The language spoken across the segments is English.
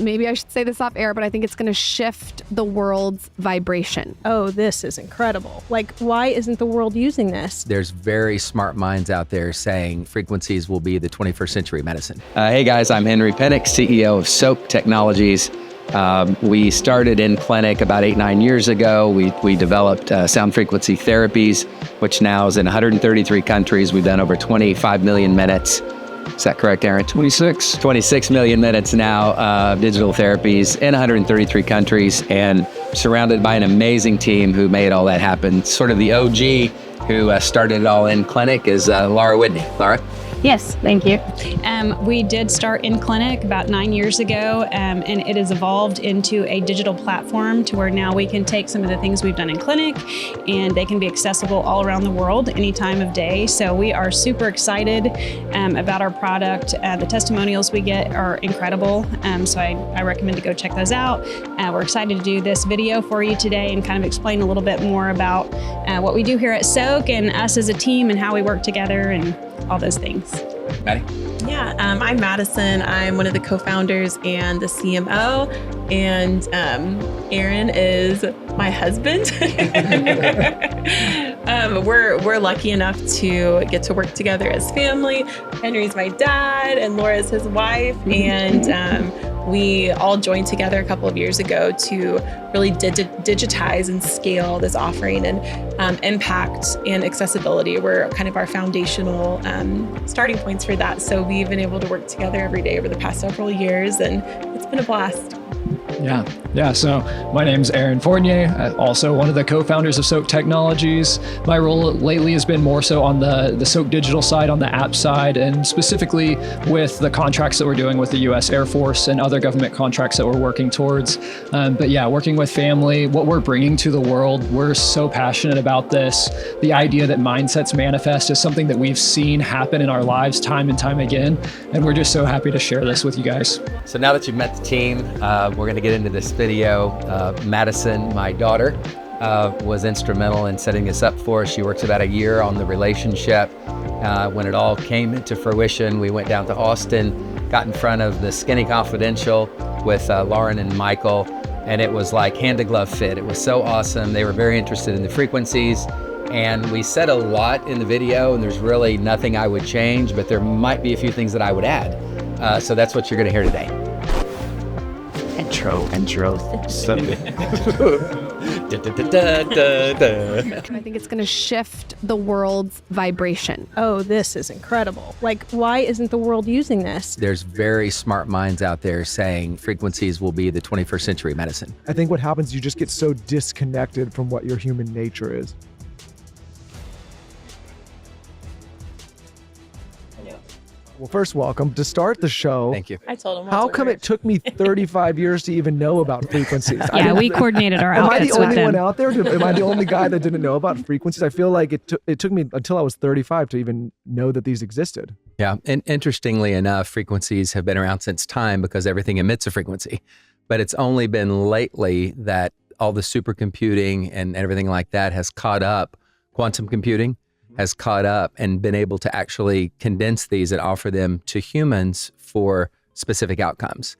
maybe I should say this off air, but I think it's going to shift the world's vibration. Oh, this is incredible. Like, why isn't the world using this? There's very smart minds out there saying frequencies will be the 21st century medicine. Hey guys, I'm Henry Pennick, CEO of Soaak Technologies. We started in clinic about 8-9 years ago. We developed sound frequency therapies, which now is in 133 countries. We've done over 25 million minutes. Is that correct, Aaron? 26 million minutes now of digital therapies in 133 countries, and surrounded by an amazing team who made all that happen. Sort of the OG who started it all in clinic is Laura Whitney. Laura? Yes, thank you. We did start in clinic about 9 years ago, and it has evolved into a digital platform to where now we can take some of the things we've done in clinic and they can be accessible all around the world any time of day. So we are super excited about our product. The testimonials we get are incredible, so I recommend to go check those out. We're excited to do this video for you today and kind of explain a little bit more about what we do here at Soaak and us as a team and how we work together and all those things. Maddie? Yeah, I'm Madison. I'm one of the co-founders and the CMO, and Aaron is my husband. We're lucky enough to get to work together as family. Henry's my dad, and Laura's his wife, and we all joined together a couple of years ago to really digitize and scale this offering, and impact and accessibility were kind of our foundational starting points for that. So we've been able to work together every day over the past several years, and it's been a blast. Yeah. So my name's Aaron Fournier, also one of the co-founders of Soaak Technologies. My role lately has been more so on the Soaak digital side, on the app side, and specifically with the contracts that we're doing with the U.S. Air Force and other government contracts that we're working towards. But yeah, working with family, what we're bringing to the world, we're so passionate about this. The idea that mindsets manifest is something that we've seen happen in our lives time and time again, and we're just so happy to share this with you guys. So now that you've met the team, we're going to get into this video. Madison, my daughter, was instrumental in setting this up for us. She works about a year on the relationship. When it all came into fruition, we went down to Austin, got in front of the Skinny Confidential with Lauren and Michael, and it was like hand-to-glove fit. It was so awesome. They were very interested in the frequencies, and we said a lot in the video, and there's really nothing I would change, but there might be a few things that I would add. So that's what you're going to hear today. Intro. I think it's going to shift the world's vibration. Oh, this is incredible. Like, why isn't the world using this? There's very smart minds out there saying frequencies will be the 21st century medicine. I think what happens, you just get so disconnected from what your human nature is. Well, first, welcome. To start the show, Thank you. I told him. how come it took me 35 years to even know about frequencies? Yeah, we coordinated our Am I outfits the with only them. one out there? Am I the only guy that didn't know about frequencies? I feel like it took me until I was 35 to even know that these existed. Yeah, and interestingly enough, frequencies have been around since time because everything emits a frequency. But it's only been lately that all the supercomputing and everything like that has caught up. Quantum computing has caught up and been able to actually condense these and offer them to humans for specific outcomes.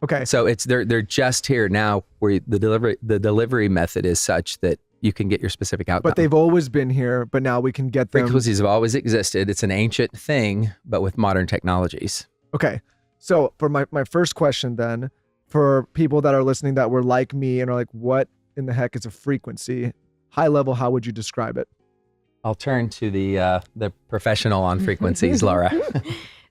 Okay. So they're just here now where the delivery method is such that you can get your specific outcome. But they've always been here, but now we can get them. Frequencies have always existed. It's an ancient thing, but with modern technologies. Okay. So for my first question then, for people that are listening that were like me and are like, what in the heck is a frequency? High level, how would you describe it? I'll turn to the professional on frequencies, Laura.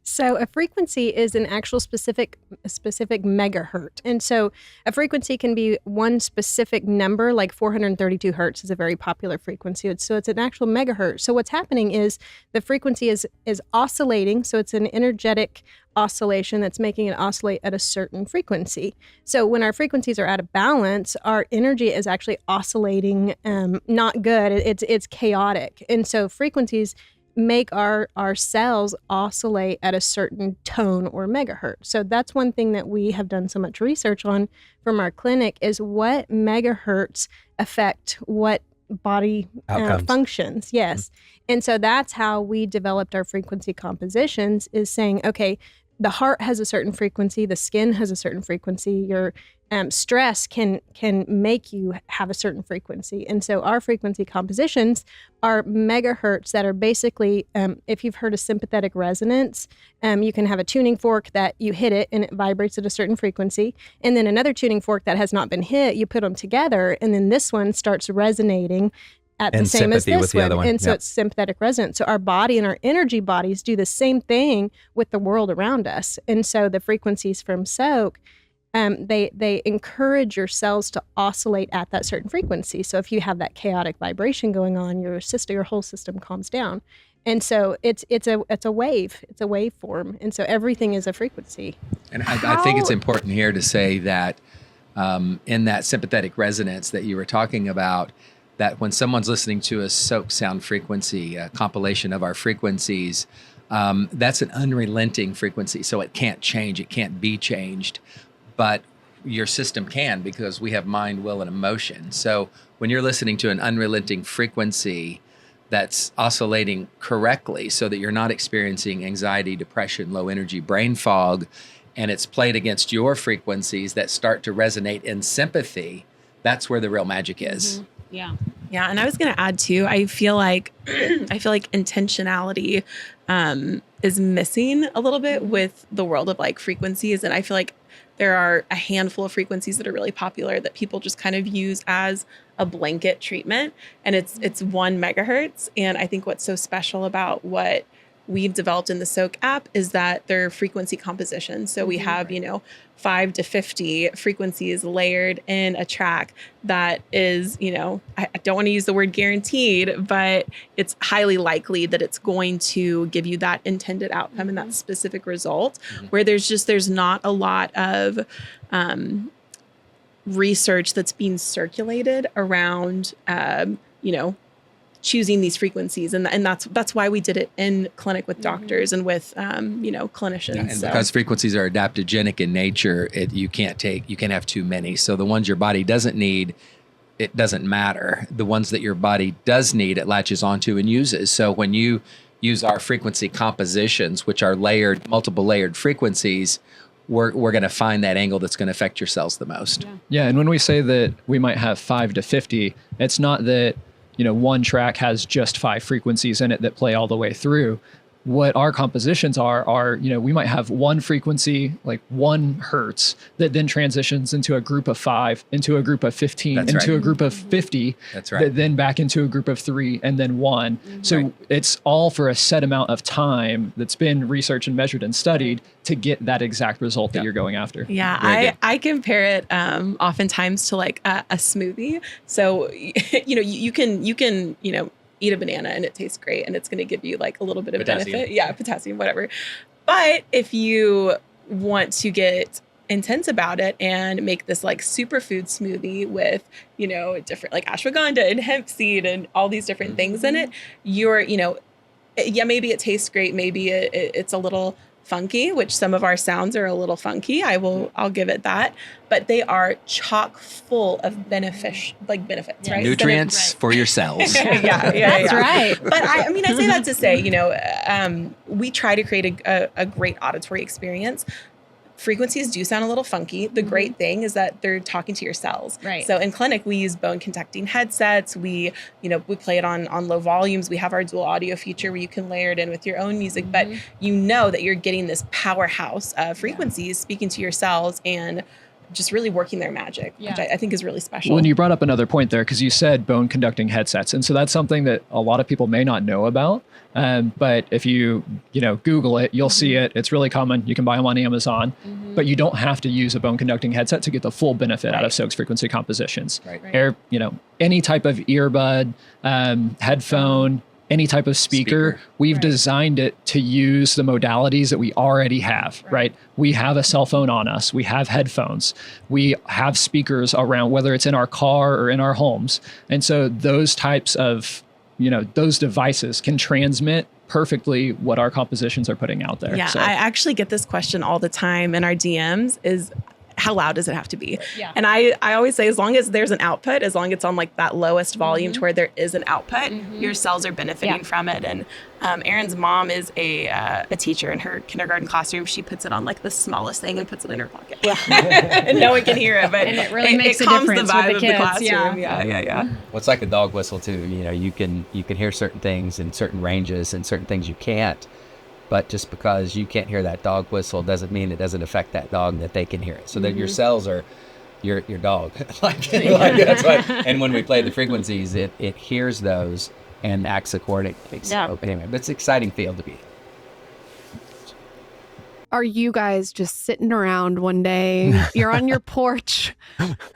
So a frequency is an actual specific megahertz. And so a frequency can be one specific number, like 432 hertz is a very popular frequency. So it's an actual megahertz. So what's happening is the frequency is oscillating. So it's an energetic oscillation that's making it oscillate at a certain frequency. So when our frequencies are out of balance, our energy is actually oscillating not good. It's chaotic. And so frequencies make our cells oscillate at a certain tone or megahertz. So that's one thing that we have done so much research on from our clinic is what megahertz affect what body functions. Yes. And so that's how we developed our frequency compositions is saying, okay, the heart has a certain frequency, the skin has a certain frequency, your stress can make you have a certain frequency. And so our frequency compositions are megahertz that are basically, if you've heard of sympathetic resonance, you can have a tuning fork that you hit it and it vibrates at a certain frequency. And then another tuning fork that has not been hit, you put them together, and then this one starts resonating at And the same as sympathy with this the one. other one. And so Yep. it's sympathetic resonance. So our body and our energy bodies do the same thing with the world around us. And so the frequencies from Soak, they encourage your cells to oscillate at that certain frequency. So if you have that chaotic vibration going on, your whole system calms down. And so it's a wave. It's a waveform. And so everything is a frequency. And I think it's important here to say that in that sympathetic resonance that you were talking about, that when someone's listening to a Soak sound frequency, a compilation of our frequencies, that's an unrelenting frequency. So it can't change. It can't be changed. But your system can, because we have mind, will, and emotion. So when you're listening to an unrelenting frequency that's oscillating correctly so that you're not experiencing anxiety, depression, low energy, brain fog, and it's played against your frequencies that start to resonate in sympathy, that's where the real magic is. Mm-hmm. Yeah. Yeah, and I was going to add too. I feel like intentionality is missing a little bit with the world of like frequencies, and I feel like there are a handful of frequencies that are really popular that people just kind of use as a blanket treatment, and it's 1 megahertz. And I think what's so special about what we've developed in the Soak app is that they're frequency composition. So we have, 5 to 50 frequencies layered in a track that is, I don't want to use the word guaranteed, but it's highly likely that it's going to give you that intended outcome and that specific result, where there's not a lot of research that's being circulated around, choosing these frequencies, and that's why we did it in clinic with doctors and with clinicians. And because frequencies are adaptogenic in nature, you can't have too many. So the ones your body doesn't need, it doesn't matter. The ones that your body does need, it latches onto and uses. So when you use our frequency compositions, which are multiple layered frequencies, we're going to find that angle that's going to affect your cells the most. Yeah, and when we say that we might have 5 to 50, it's not that one track has just 5 frequencies in it that play all the way through. What our compositions are, we might have one frequency, like 1 hertz, that then transitions into a group of 5, into a group of 15, That's into right. a group of 50, That's right. then back into a group of 3, and then 1. So it's all for a set amount of time that's been researched and measured and studied to get that exact result that you're going after. Yeah, I compare it oftentimes to like a smoothie. So you can eat a banana and it tastes great and it's going to give you like a little bit of Potassium. benefit. Yeah, potassium, whatever. But if you want to get intense about it and make this like superfood smoothie with, different like ashwagandha and hemp seed and all these different things in it, maybe it tastes great. Maybe it's a little funky, which some of our sounds are a little funky. I'll give it that, but they are chock full of benefits, right? Nutrients for your cells. That's right. But I say that to say, we try to create a great auditory experience. Frequencies do sound a little funky. The great thing is that they're talking to your cells. Right. So in clinic, we use bone conducting headsets. We play it on low volumes. We have our dual audio feature where you can layer it in with your own music, but you know that you're getting this powerhouse of frequencies speaking to your cells and just really working their magic, which I think is really special. Well, and you brought up another point there because you said bone conducting headsets. And so that's something that a lot of people may not know about. But if you Google it, you'll see it. It's really common. You can buy them on Amazon, but you don't have to use a bone conducting headset to get the full benefit out of Soak's frequency compositions. Right. Any type of earbud, headphone, any type of speaker, we've designed it to use the modalities that we already have, right? We have a cell phone on us. We have headphones. We have speakers around, whether it's in our car or in our homes. And so those types of, those devices can transmit perfectly what our compositions are putting out there. Yeah, So, I actually get this question all the time in our DMs is, how loud does it have to be? Yeah. And I always say, as long as there's an output, as long as it's on like that lowest volume to where there is an output, your cells are benefiting from it. And Erin's mom is a teacher in her kindergarten classroom. She puts it on like the smallest thing and puts it in her pocket. And no one can hear it, but And it really makes a calms the difference vibe with the of kids. the classroom. Yeah. Well, it's like a dog whistle too. You know, you can hear certain things in certain ranges and certain things you can't. But just because you can't hear that dog whistle doesn't mean it doesn't affect that dog, that they can hear it. So that your cells are your dog. like that's why. And when we play the frequencies, it hears those and acts accordingly. So anyway, but it's an exciting field to be in. Are you guys just sitting around one day, you're on your porch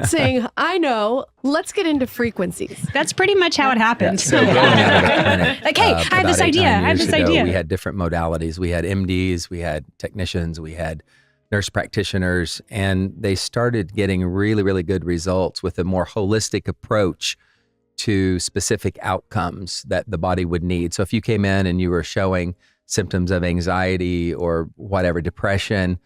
saying, I know, let's get into frequencies? That's pretty much how it happens. So we only had a clinic, Like, hey, I have about this 8-9 idea. I have years this ago. idea. We had different modalities. We had MDs, we had technicians, we had nurse practitioners, and they started getting really, really good results with a more holistic approach to specific outcomes that the body would need. So if you came in and you were showing symptoms of anxiety or whatever, depression,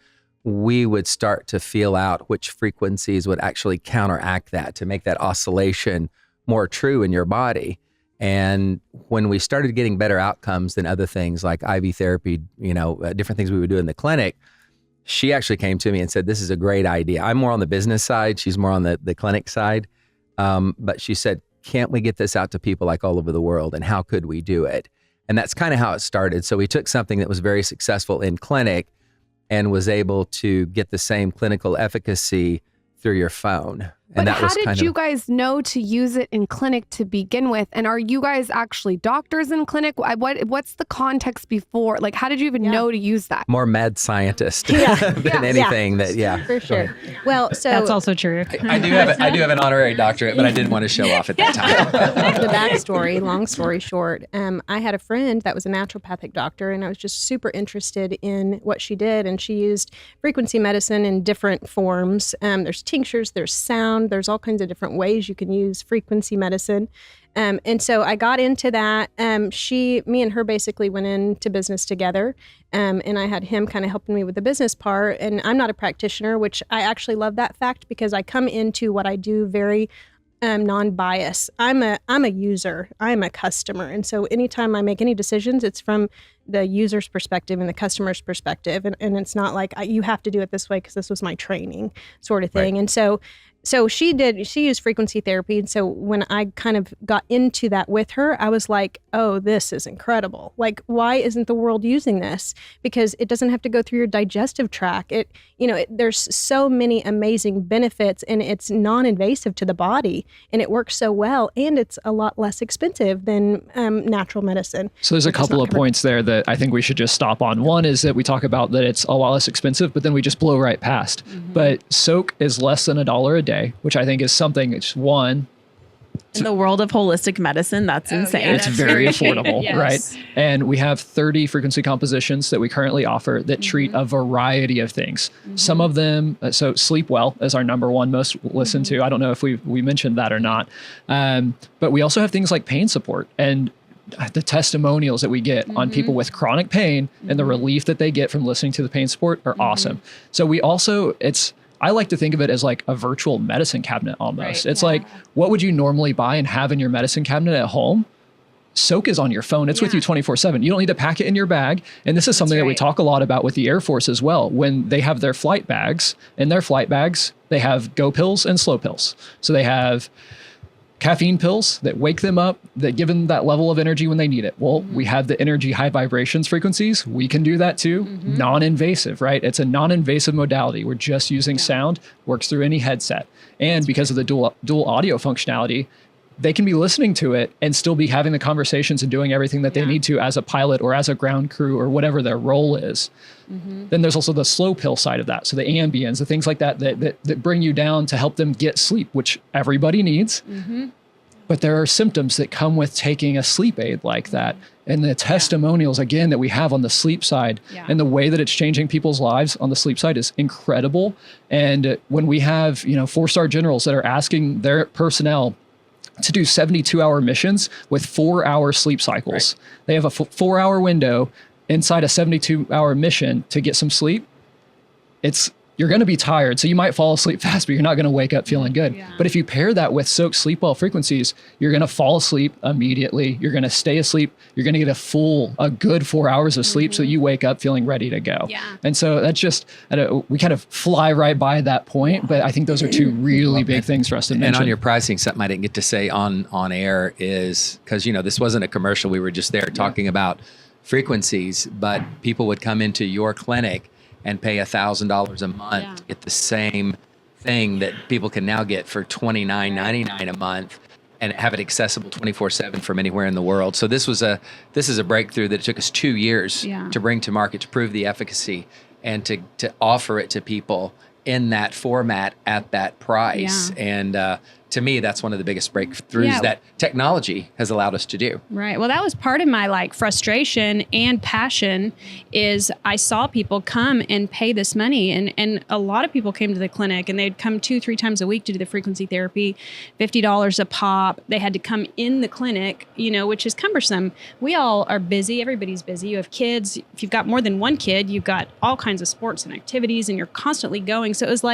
we would start to feel out which frequencies would actually counteract that to make that oscillation more true in your body. And when we started getting better outcomes than other things like IV therapy, different things we would do in the clinic, she actually came to me and said, this is a great idea. I'm more on the business side. She's more on the clinic side. But she said, can't we get this out to people like all over the world? And how could we do it? And that's kind of how it started. So we took something that was very successful in clinic and was able to get the same clinical efficacy through your phone. And But that how was did you guys know to use it in clinic to begin with? And are you guys actually doctors in clinic? What's the context before? Like, how did you even know to use that? more mad scientist than anything that, For sure. Well, so That's also true. I do have an honorary doctorate, but I didn't want to show off at that time. the backstory, long story short, I had a friend that was a naturopathic doctor, and I was just super interested in what she did. And she used frequency medicine in different forms. There's tinctures, there's sound, there's all kinds of different ways you can use frequency medicine. And so I got into that. Me and her basically went into business together. And I had him kind of helping me with the business part. And I'm not a practitioner, which I actually love that fact because I come into what I do very non-bias. I'm a user. I'm a customer. And so anytime I make any decisions, it's from the user's perspective and the customer's perspective. And it's not like you have to do it this way because this was my training sort of thing. Right. And so she used frequency therapy. And so when I kind of got into that with her, I was like, oh, this is incredible. Like, why isn't the world using this? Because it doesn't have to go through your digestive tract. There's so many amazing benefits, and it's non-invasive to the body, and it works so well, and it's a lot less expensive than natural medicine. So there's a couple of points there that I think we should just stop on. One is that we talk about that it's a lot less expensive, but then we just blow right past. Mm-hmm. But Soaak is less than $1 a day, which I think is something. It's one. In the world of holistic medicine, that's insane. Yeah, it's very affordable, yes. Right? And we have 30 frequency compositions that we currently offer that treat a variety of things. Mm-hmm. Some of them, so Sleep Well is our number one most listened to. I don't know if we mentioned that or not. But we also have things like pain support and the testimonials that we get on people with chronic pain and the relief that they get from listening to the pain support are awesome. So we also, I like to think of it as like a virtual medicine cabinet almost. Right, it's like, what would you normally buy and have in your medicine cabinet at home? Soaak is on your phone. It's with you 24/7. You don't need to pack it in your bag. And this is something that we talk a lot about with the Air Force as well. When they have their flight bags, in their flight bags, they have go pills and slow pills. So they have caffeine pills that wake them up, that give them that level of energy when they need it. Well, we have the energy high vibrations frequencies. We can do that too. Non-invasive, right? It's a non-invasive modality. We're just using sound, works through any headset. And because of the dual audio functionality, they can be listening to it and still be having the conversations and doing everything that they need to as a pilot or as a ground crew or whatever their role is. Then there's also the slow pill side of that. So the Ambiens, the things like that bring you down to help them get sleep, which everybody needs. But there are symptoms that come with taking a sleep aid like that. And the testimonials, again, that we have on the sleep side and the way that it's changing people's lives on the sleep side is incredible. And when we have, 4-star generals that are asking their personnel to do 72-hour missions with 4-hour sleep cycles. Right. They have a 4-hour window inside a 72-hour mission to get some sleep. you're going to be tired. So you might fall asleep fast, but you're not going to wake up feeling good. Yeah. But if you pair that with Soak Sleep Well frequencies, you're going to fall asleep immediately. You're going to stay asleep. You're going to get a good 4 hours of sleep so you wake up feeling ready to go. Yeah. And so that's just, we kind of fly right by that point, but I think those are two really big things for us to mention. And on your pricing, something I didn't get to say on air is, because, this wasn't a commercial. We were just there talking about frequencies, but people would come into your clinic and pay $1,000 a month to get the same thing that people can now get for $29.99 a month and have it accessible 24/7 from anywhere in the world. So this is a breakthrough that it took us 2 years to bring to market, to prove the efficacy and to offer it to people in that format at that price. Yeah. And to me, that's one of the biggest breakthroughs that technology has allowed us to do. Right. Well, that was part of my frustration and passion is I saw people come and pay this money. And a lot of people came to the clinic and they'd come 2-3 times a week to do the frequency therapy, $50 a pop. They had to come in the clinic, which is cumbersome. We all are busy. Everybody's busy. You have kids. If you've got more than one kid, you've got all kinds of sports and activities and you're constantly going. So it was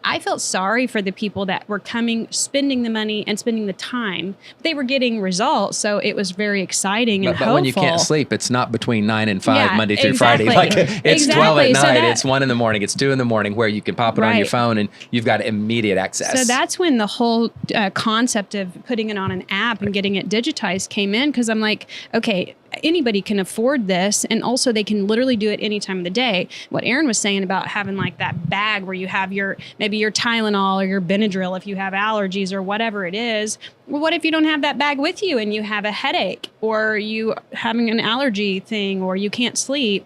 I felt sorry for the people that were coming, spending the money and spending the time. They were getting results, so it was very exciting and But hopeful. when you can't sleep, it's not between 9 and 5 Monday through exactly. Friday. It's 12 at So night, it's 1 in the morning, it's 2 in the morning, where you can pop it on your phone and you've got immediate access. So that's when the whole concept of putting it on an app and getting it digitized came in, because I'm like, okay, anybody can afford this, and also they can literally do it any time of the day. What Aaron was saying about having that bag where you have maybe your Tylenol or your Benadryl if you have allergies or whatever it is. Well, what if you don't have that bag with you and you have a headache or you having an allergy thing or you can't sleep?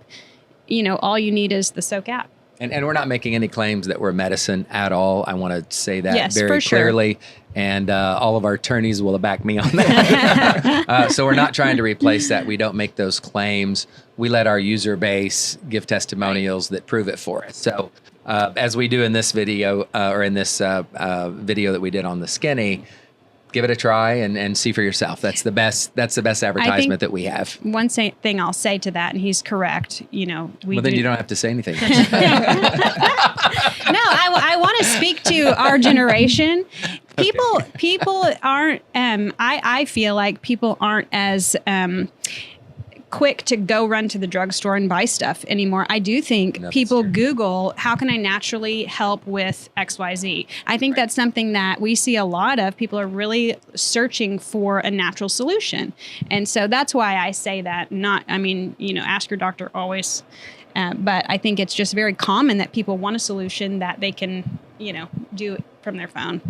All you need is the Soaak app. And we're not making any claims that we're medicine at all. I want to say that very for sure. clearly. And all of our attorneys will back me on that. So we're not trying to replace that. We don't make those claims. We let our user base give testimonials that prove it for us. So as we do in this video, or in this video that we did on the skinny, give it a try and see for yourself. That's the best advertisement that we have. One thing I'll say to that, and he's correct, then you don't have to say anything. No, I want to speak to our generation. People aren't, I feel like people aren't as quick to go run to the drugstore and buy stuff anymore. I do think people Google, how can I naturally help with XYZ? I think that's something that we see a lot of. People are really searching for a natural solution. And so that's why I say that, ask your doctor always. But I think it's just very common that people want a solution that they can, do from their phone.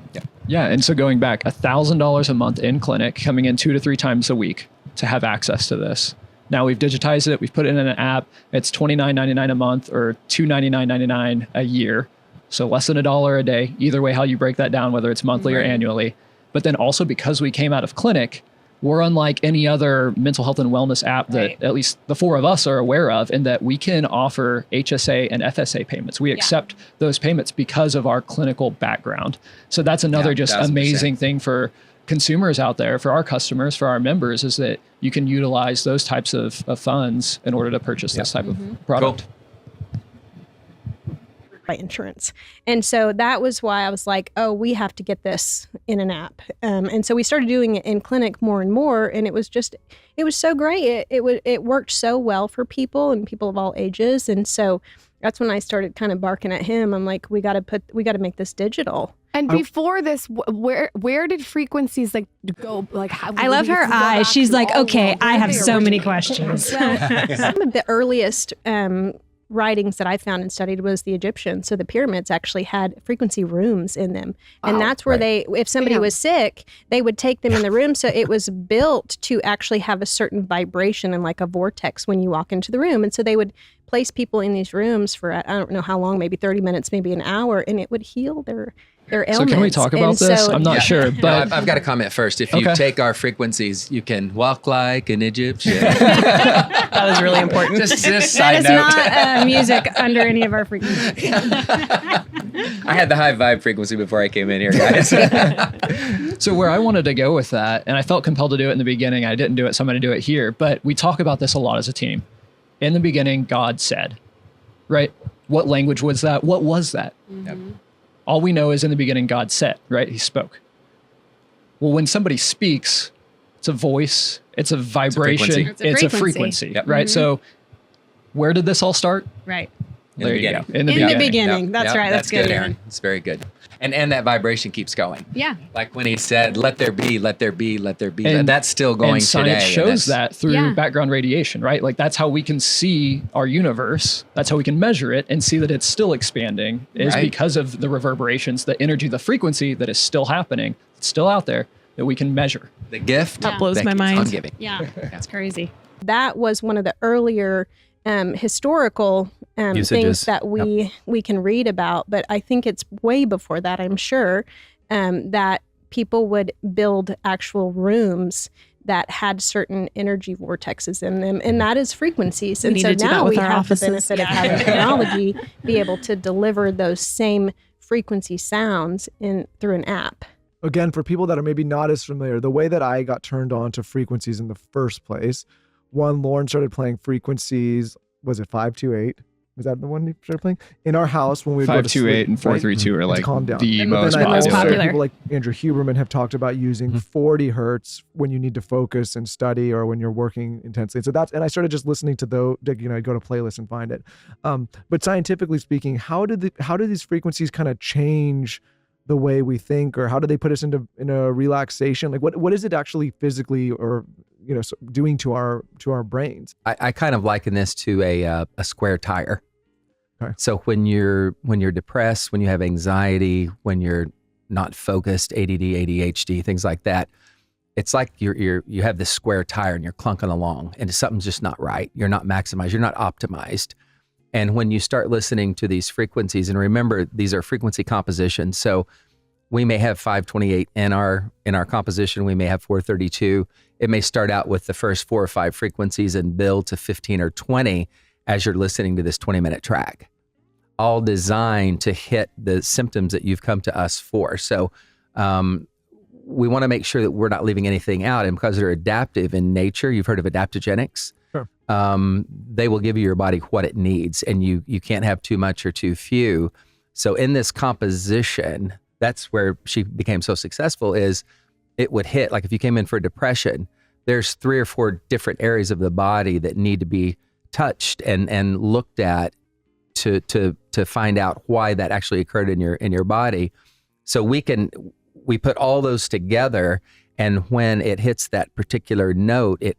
Yeah. And so going back, $1,000 a month in clinic, coming in 2 to 3 times a week to have access to this. Now we've digitized it. We've put it in an app. It's $29.99 a month or $299.99 a year. So less than $1 a day. Either way, how you break that down, whether it's monthly or annually. But then also because we came out of clinic, we're unlike any other mental health and wellness app that at least the 4 of us are aware of, in that we can offer HSA and FSA payments. We accept those payments because of our clinical background. So that's another just 1,000%. amazing thing for consumers out there, for our customers, for our members, is that you can utilize those types of funds in order to purchase this type of product. Cool. By insurance. And so that was why I was like, oh, we have to get this in an app. And so we started doing it in clinic more and more. And it was so great. It worked so well for people and people of all ages. And so that's when I started kind of barking at him. I'm like, we got to make this digital. And before this, where did frequencies go? I love her eyes. She's like, okay, I have so many questions. Well, some of the earliest writings that I found and studied was the Egyptians. So the pyramids actually had frequency rooms in them. And that's where if somebody was sick, they would take them in the room. So it was built to actually have a certain vibration and like a vortex when you walk into the room. And so they would place people in these rooms for, I don't know how long, maybe 30 minutes, maybe an hour, and it would heal their ailments. So can we talk about this? I'm not sure, but I've got a comment first. If you take our frequencies, you can walk like an Egyptian. That was really important. Just That side is note. not music under any of our frequencies. I had the high vibe frequency before I came in here, guys. so where I wanted to go with that, and I felt compelled to do it in the beginning, I didn't do it, so I'm going to do it here, but we talk about this a lot as a team. In the beginning, God said, right? What language was that? What was that? Yep. All we know is in the beginning, God said, right? He spoke. Well, when somebody speaks, it's a voice, it's a vibration, It's a it's a frequency, Yep. right? So where did this all start? Right. There you go. beginning. In the In the beginning. beginning. Yep, That's yep, right. That's good, Aaron. It's very good. And that vibration keeps going. Yeah. Like when he said, let there be, let there be, let there be. And- that's still going And science today. shows that through Yeah. background radiation, right? Like that's how we can see our universe. That's how we can measure it and see that it's still expanding is Right. because of the reverberations, the energy, the frequency that is still happening. It's still out there that we can measure. The gift That blows my keeps mind. on giving. Yeah. That's crazy. That was one of the earlier historical things Usages. that we can read about, but I think it's way before that, I'm sure, that people would build actual rooms that had certain energy vortexes in them, and that is frequencies. We And need so to do that now with we our have offices. the benefit of having technology be able to deliver those same frequency sounds through an app. Again, for people that are maybe not as familiar, the way that I got turned on to frequencies in the first place, Lauren started playing frequencies. Was it 528? Was that the one you started playing? In our house when we would go to 528 sleep, and 432 are like calm down. the But most then I also popular. heard people like Andrew Huberman have talked about using 40 hertz when you need to focus and study or when you're working intensely. So and I started just listening to go to playlists and find it. But scientifically speaking, how do these frequencies kind of change the way we think, or how do they put us in a relaxation? Like what is it actually physically or doing to our brains? I kind of liken this to a square tire. Okay. So when you're depressed, when you have anxiety, when you're not focused, ADD, ADHD, things like that, it's like you have this square tire and you're clunking along and something's just not right. You're not maximized. You're not optimized. And when you start listening to these frequencies, and remember, these are frequency compositions. So we may have 528 in our composition. We may have 432. It may start out with the first 4 or 5 frequencies and build to 15 or 20 as you're listening to this 20-minute track, all designed to hit the symptoms that you've come to us for. So we want to make sure that we're not leaving anything out. And because they're adaptive in nature, you've heard of adaptogenics. Sure. They will give your body what it needs, and you can't have too much or too few. So in this composition, that's where she became so successful, is it would hit, like if you came in for depression, there's 3 or 4 different areas of the body that need to be touched and looked at to find out why that actually occurred in your body. So we put all those together, and when it hits that particular note, it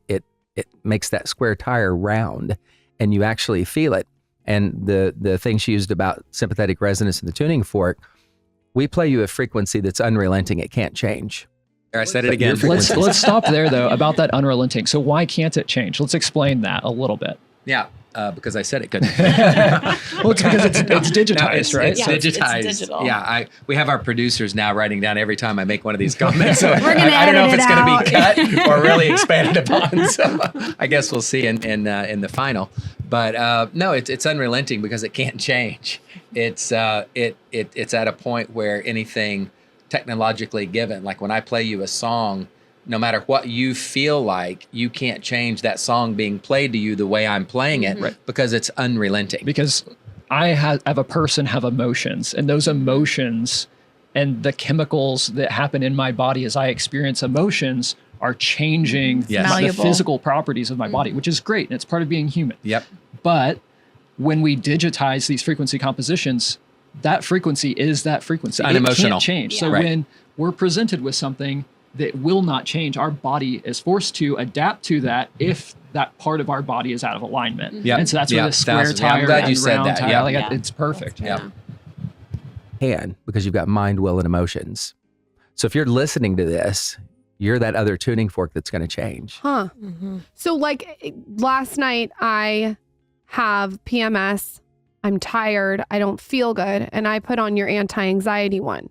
makes that square tire round, and you actually feel it. And the thing she used about sympathetic resonance and the tuning fork, we play you a frequency that's unrelenting. It can't change. I said it again. Let's stop there though about that unrelenting. So why can't it change? Let's explain that a little bit. Yeah, because I said it couldn't. Well, it's because it's digitized, it's, right? It's Yeah, it's digitized. digital. Yeah, we have our producers now writing down every time I make one of these comments. So We're gonna I don't know if edit it's it going to be out. cut or really expanded upon. So I guess we'll see in the final. But no, it's unrelenting because it can't change. It's at a point where anything technologically given, like when I play you a song, no matter what you feel like, you can't change that song being played to you the way I'm playing it, because it's unrelenting. Because I have a person have emotions, and those emotions and the chemicals that happen in my body as I experience emotions are changing Yes. the Malleable. physical properties of my body, which is great, and it's part of being human. Yep. But when we digitize these frequency compositions, that frequency is that frequency. It's It unemotional. can't change. So Right. when we're presented with something that will not change, our body is forced to adapt to that if that part of our body is out of alignment. Yep. And so that's where Yeah, the square thousands. Yeah, I'm tire glad and you said round that. tire, Yeah. like, Yeah. it's perfect. Yeah. Because you've got mind, will, and emotions. So if you're listening to this, you're that other tuning fork that's going to change. Huh. So like last night I have PMS. I'm tired. I don't feel good. And I put on your anti-anxiety one.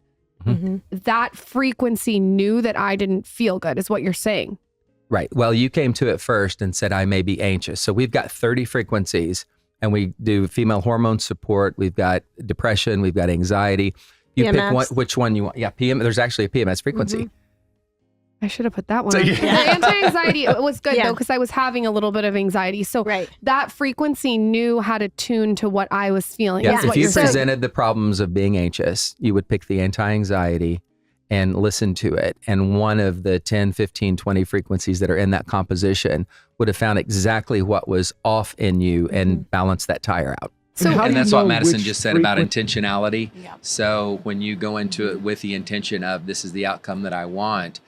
That frequency knew that I didn't feel good is what you're saying. Right. Well, you came to it first and said, I may be anxious. So we've got 30 frequencies, and we do female hormone support. We've got depression. We've got anxiety. You pick PMS. which one you want. Yeah, there's actually a PMS frequency. I should have put that one. The anti-anxiety was good though, because I was having a little bit of anxiety. So that frequency knew how to tune to what I was feeling. Yeah. If you presented the problems of being anxious, you would pick the anti-anxiety and listen to it. And one of the 10, 15, 20 frequencies that are in that composition would have found exactly what was off in you and balanced that tire out. So, and that's what Madison just said about intentionality. So when you go into it with the intention of this is the outcome that I want,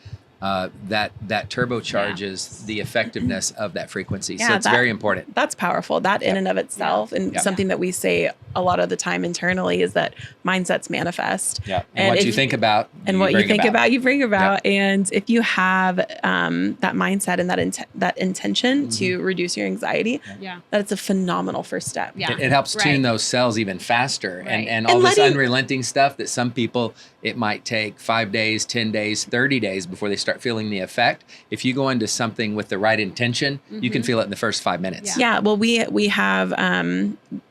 that turbocharges the effectiveness of that frequency. So it's very important. That's powerful. That in and of itself, and something that we say a lot of the time internally is that mindsets manifest. Yeah. And what you think about, and what you think about, you bring about. And if you have that mindset and that intention to reduce your anxiety, that's a phenomenal first step. Yeah. It helps tune those cells even faster. And all this unrelenting stuff that some people, it might take 5 days, 10 days, 30 days before they start feeling the effect. If you go into something with the right intention, you can feel it in the first 5 minutes. Yeah. Well, we have,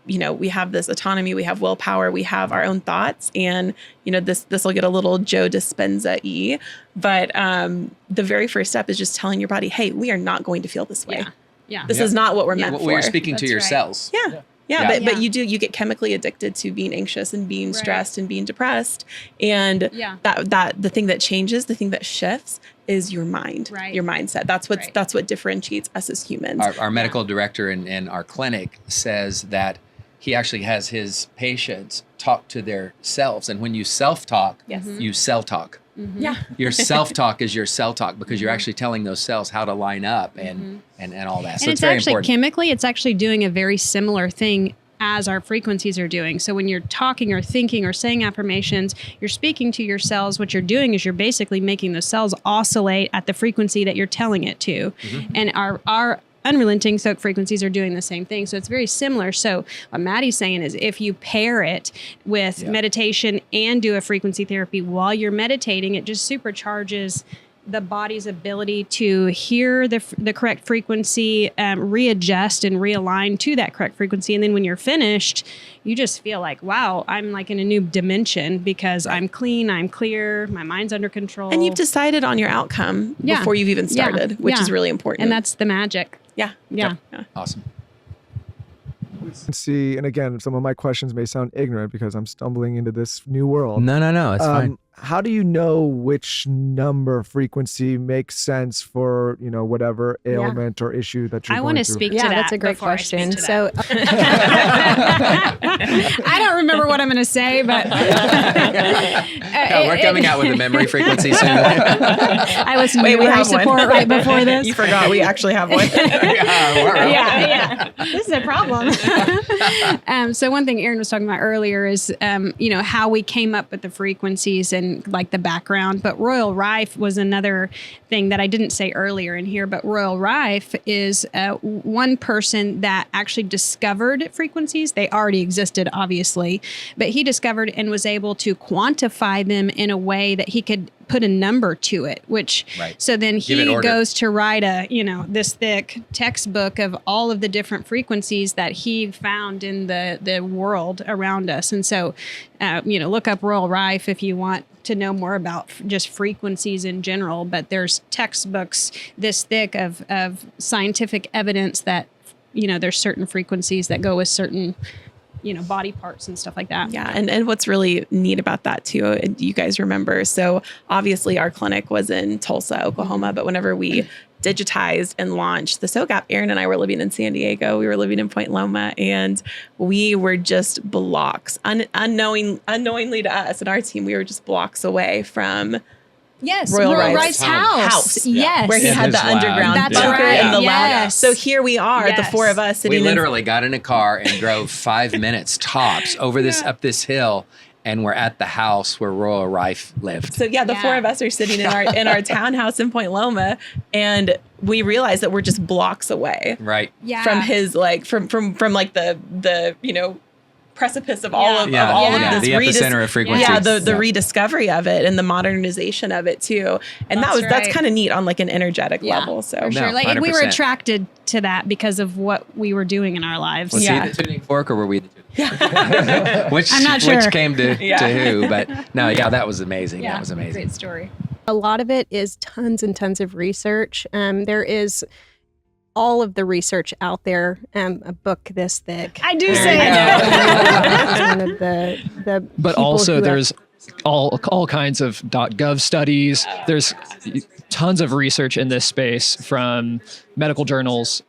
we have this autonomy, we have willpower, we have our own thoughts, and this will get a little Joe Dispenza-y, but the very first step is just telling your body, hey, we are not going to feel this way. This is not what we're meant for. Well, you're speaking to your cells. But you get chemically addicted to being anxious and being stressed and being depressed, and that the thing that changes, the thing that shifts is your mind, your mindset. That's what differentiates us as humans. Our medical director in our clinic says that he actually has his patients talk to their selves, and when you self-talk, you cell talk. Your self-talk is your cell talk, because you're actually telling those cells how to line up and all that. So and it's very actually important. Chemically, it's actually doing a very similar thing as our frequencies are doing. So when you're talking or thinking or saying affirmations, you're speaking to your cells. What you're doing is you're basically making the cells oscillate at the frequency that you're telling it to. And our unrelenting Soaak frequencies are doing the same thing. So it's very similar. So what Maddie's saying is if you pair it with meditation and do a frequency therapy while you're meditating, it just supercharges the body's ability to hear the correct frequency, readjust and realign to that correct frequency. And then when you're finished, you just feel like, wow, I'm like in a new dimension because I'm clean, I'm clear, my mind's under control. And you've decided on your outcome before you've even started, which is really important. And that's the magic. Yeah. Awesome. See, and again, some of my questions may sound ignorant because I'm stumbling into this new world. No, it's fine. How do you know which number frequency makes sense for, whatever ailment or issue that you're going through? I want to speak to that. That's a great question. So I don't remember what I'm going to say, but we're coming out with a memory frequency soon. I listened to life support right before this. You forgot we actually have one. Yeah. This is a problem. So one thing Erin was talking about earlier is, how we came up with the frequencies and like the background. But Royal Rife was another thing that I didn't say earlier in here. But Royal Rife is one person that actually discovered frequencies. They already existed, obviously, but he discovered and was able to quantify them in a way that he could put a number to it, which so then he goes to write this thick textbook of all of the different frequencies that he found in the world around us. And so, look up Royal Rife if you want to know more about just frequencies in general, but there's textbooks this thick of scientific evidence that, there's certain frequencies that go with certain body parts and stuff like that. Yeah. And what's really neat about that too, you guys remember, so obviously our clinic was in Tulsa, Oklahoma, but whenever we digitized and launched the Soaak app, Erin and I were living in San Diego, we were living in Point Loma, and we were just blocks, unknowingly to us and our team, we were just blocks away from Royal Rife's house. Yes. Where he had the underground bunker and the lab. So here we are, the four of us sitting. We literally got in a car and drove 5 minutes tops over up this hill, and we're at the house where Royal Rife lived. So the four of us are sitting in our townhouse in Point Loma, and we realized that we're just blocks away. From his from like the precipice of all of this the epicenter of frequencies. The rediscovery of it and the modernization of it too. And that's kind of neat on like an energetic level. So for sure. Like we were attracted to that because of what we were doing in our lives. Was he the tuning fork or were we the tuning fork? I'm not sure. Which came to who, but no, that was amazing. That was amazing. Great story. A lot of it is tons and tons of research. There is all of the research out there, a book this thick. I do say it. One of the But people also who there's all kinds of .gov studies. There's tons of research in this space from medical journals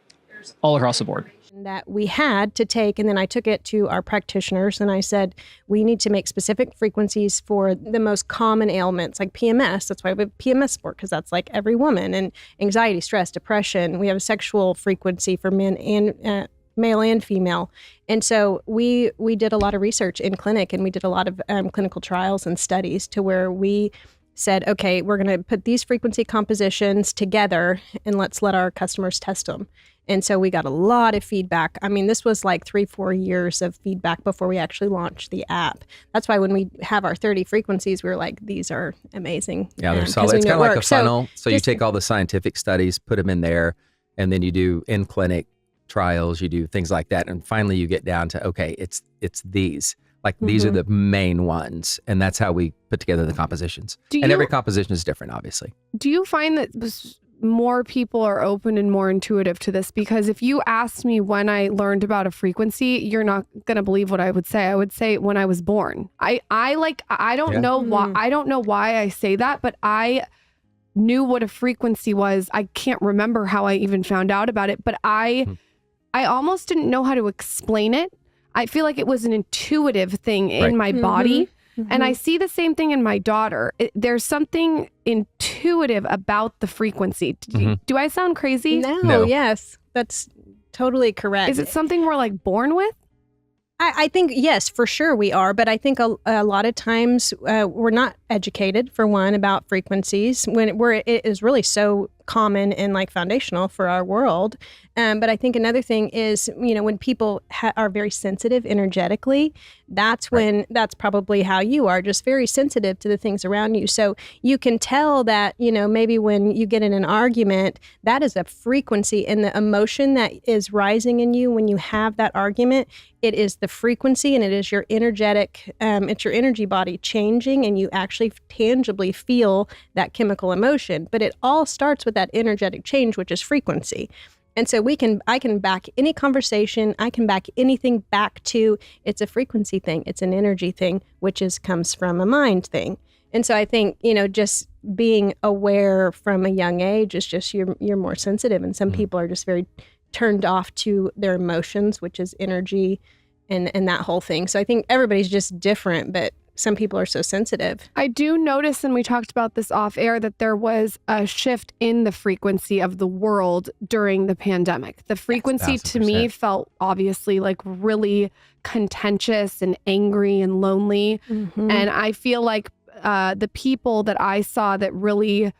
all across the board. That we had to take, and then I took it to our practitioners and I said, we need to make specific frequencies for the most common ailments like PMS. That's why we have PMS sport, because that's like every woman, and anxiety, stress, depression. We have a sexual frequency for men and male and female. And so we did a lot of research in clinic, and we did a lot of clinical trials and studies to where we said, okay, we're going to put these frequency compositions together and let's let our customers test them. And so we got a lot of feedback. I mean, this was like 3-4 years of feedback before we actually launched the app. That's why when we have our 30 frequencies, we're like, these are amazing. Yeah, they're solid. It's kind of like a funnel. So you take all the scientific studies, put them in there, and then you do in-clinic trials, you do things like that. And finally you get down to, okay, it's these. Like these are the main ones. And that's how we put together the compositions. And every composition is different, obviously. Do you find that more people are open and more intuitive to this? Because if you asked me when I learned about a frequency, you're not going to believe what I would say. I would say when I was born. I don't know why. I don't know why I say that, but I knew what a frequency was. I can't remember how I even found out about it, but I almost didn't know how to explain it. I feel like it was an intuitive thing in my body. And I see the same thing in my daughter. There's something intuitive about the frequency. Do I sound crazy? No, yes, that's totally correct. Is it something we're like born with? I think, yes, for sure we are. But I think a lot of times we're not educated, for one, about frequencies when it is really so common and like foundational for our world. But I think another thing is, when people are very sensitive energetically, that's when that's probably how you are, just very sensitive to the things around you. So you can tell that, maybe when you get in an argument, that is a frequency, and the emotion that is rising in you when you have that argument, it is the frequency, and it is your energetic, it's your energy body changing, and you actually tangibly feel that chemical emotion. But it all starts with that energetic change, which is frequency. And so I can back any conversation, I can back anything back to, it's a frequency thing, it's an energy thing, which comes from a mind thing. And so I think, just being aware from a young age is just, you're more sensitive. And some people are just very turned off to their emotions, which is energy and that whole thing. So I think everybody's just different, but some people are so sensitive. I do notice, and we talked about this off air, that there was a shift in the frequency of the world during the pandemic. The frequency to me felt obviously like really contentious and angry and lonely. And I feel like the people that I saw that really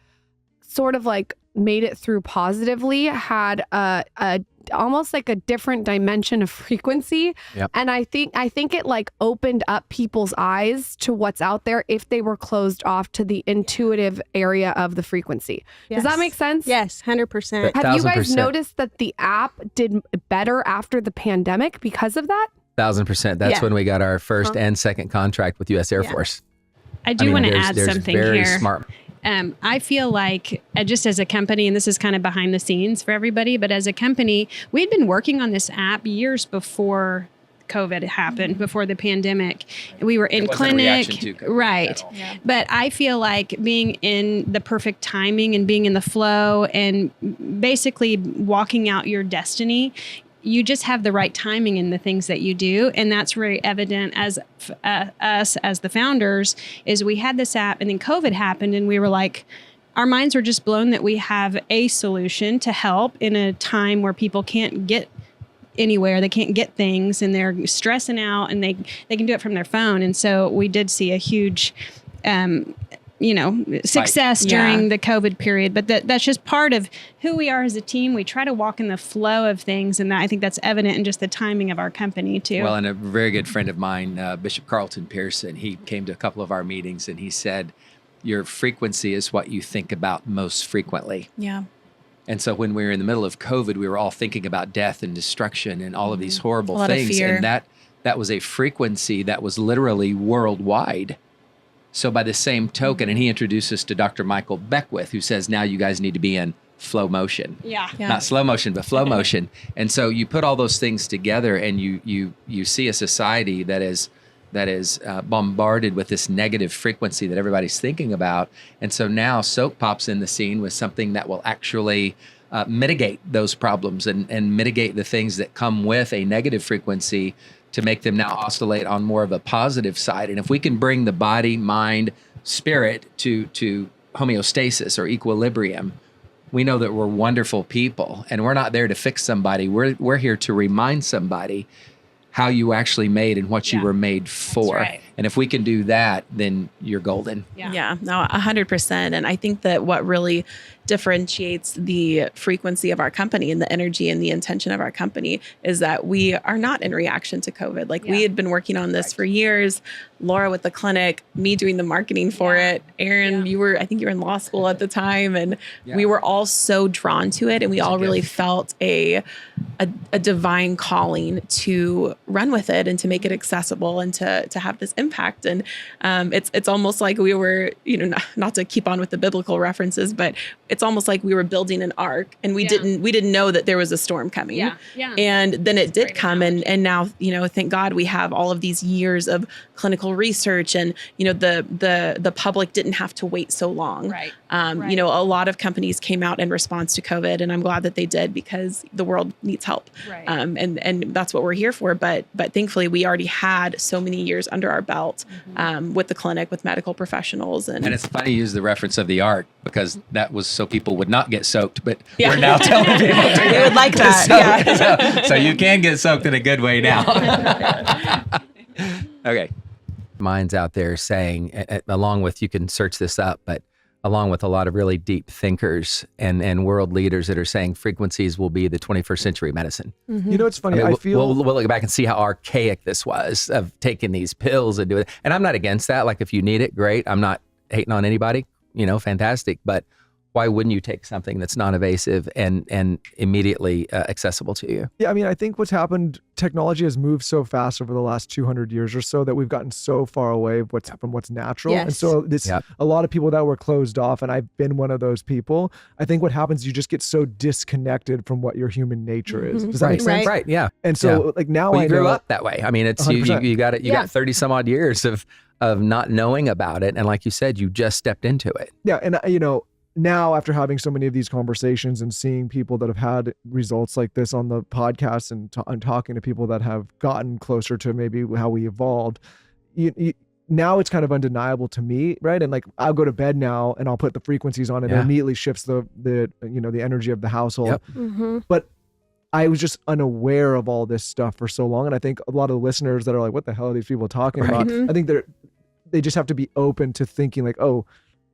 sort of like made it through positively had a almost like a different dimension of frequency. And I think it like opened up people's eyes to what's out there if they were closed off to the intuitive area of the frequency. Does that make sense? Yes, 100%. Have you guys noticed that the app did better after the pandemic because of that? 1,000%. That's when we got our first and second contract with U.S. Air Force. I do want to add something very here. Smart. I feel like just as a company, and this is kind of behind the scenes for everybody, but as a company, we had been working on this app years before COVID happened, before the pandemic. We were in clinic, right? But I feel like being in the perfect timing and being in the flow and basically walking out your destiny, you just have the right timing in the things that you do. And that's very evident as us, as the founders, is we had this app and then COVID happened and we were like, our minds were just blown that we have a solution to help in a time where people can't get anywhere, they can't get things, and they're stressing out, and they can do it from their phone. And so we did see a huge success during the COVID period, but that's just part of who we are as a team. We try to walk in the flow of things, and I think that's evident in just the timing of our company too. Well, and a very good friend of mine, Bishop Carlton Pearson, he came to a couple of our meetings and he said, your frequency is what you think about most frequently. Yeah. And so when we were in the middle of COVID, we were all thinking about death and destruction and all of these horrible things. And that was a frequency that was literally worldwide. So by the same token, and he introduced us to Dr. Michael Beckwith, who says, now you guys need to be in flow motion. Yeah. Not slow motion, but flow motion. And so you put all those things together, and you see a society that is bombarded with this negative frequency that everybody's thinking about. And so now Soaak pops in the scene with something that will actually mitigate those problems and mitigate the things that come with a negative frequency to make them now oscillate on more of a positive side. And if we can bring the body, mind, spirit to homeostasis or equilibrium, we know that we're wonderful people, and we're not there to fix somebody. We're here to remind somebody how you actually made and what you were made for. right. And if we can do that, then you're golden. Yeah, no, 100%. And I think that what really differentiates the frequency of our company and the energy and the intention of our company is that we are not in reaction to COVID. Like we had been working on this for years. Laura with the clinic, me doing the marketing for it. Aaron, I think you were in law school at the time, and we were all so drawn to it, and we all really felt a divine calling to run with it and to make it accessible and to have this impact. And it's almost like we were, not to keep on with the biblical references, but it's almost like we were building an ark, and we didn't know that there was a storm coming. Yeah. And then it did come, and now, thank God we have all of these years of clinical research, and the public didn't have to wait so long. Right. A lot of companies came out in response to COVID, and I'm glad that they did, because the world needs help. Right. And that's what we're here for. But thankfully we already had so many years under our belt with the clinic, with medical professionals. And it's funny you use the reference of the ark, because that was so people would not get soaked, but we're now telling people they would like that. So you can get soaked in a good way now. Okay. Minds out there saying, along with, you can search this up, but along with a lot of really deep thinkers and world leaders that are saying frequencies will be the 21st century medicine. You know, it's funny. I feel we'll look back and see how archaic this was, of taking these pills and doing it. And I'm not against that. Like, if you need it, great. I'm not hating on anybody, fantastic. But why wouldn't you take something that's non-invasive and immediately accessible to you? Yeah, I mean, I think what's happened, technology has moved so fast over the last 200 years or so that we've gotten so far away from what's natural. Yes. And so a lot of people that were closed off, and I've been one of those people, I think what happens, you just get so disconnected from what your human nature is. Does that make sense? Right, yeah. And so like now I I grew know, up that way. I mean, it's you got it. You got 30 some odd years of not knowing about it. And like you said, you just stepped into it. Yeah. And now, after having so many of these conversations and seeing people that have had results like this on the podcast and talking to people that have gotten closer to maybe how we evolved, now it's kind of undeniable to me, right? And like, I'll go to bed now and I'll put the frequencies on, and it immediately shifts the energy of the household. Yep. But I was just unaware of all this stuff for so long, and I think a lot of the listeners that are like, "What the hell are these people talking about?" I think they just have to be open to thinking like, "Oh,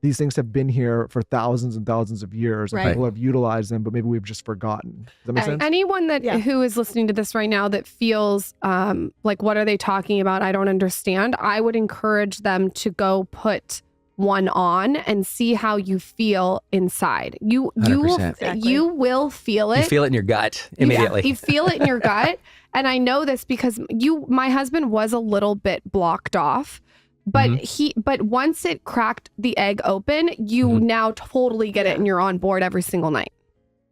these things have been here for thousands and thousands of years, and people have utilized them, but maybe we've just forgotten." Does that make sense? Anyone who is listening to this right now that feels like, what are they talking about? I don't understand. I would encourage them to go put one on and see how you feel inside. You will feel it. You feel it in your gut immediately. You feel it in your gut. And I know this because my husband was a little bit blocked off. But once it cracked the egg open, you now totally get it, and you're on board every single night.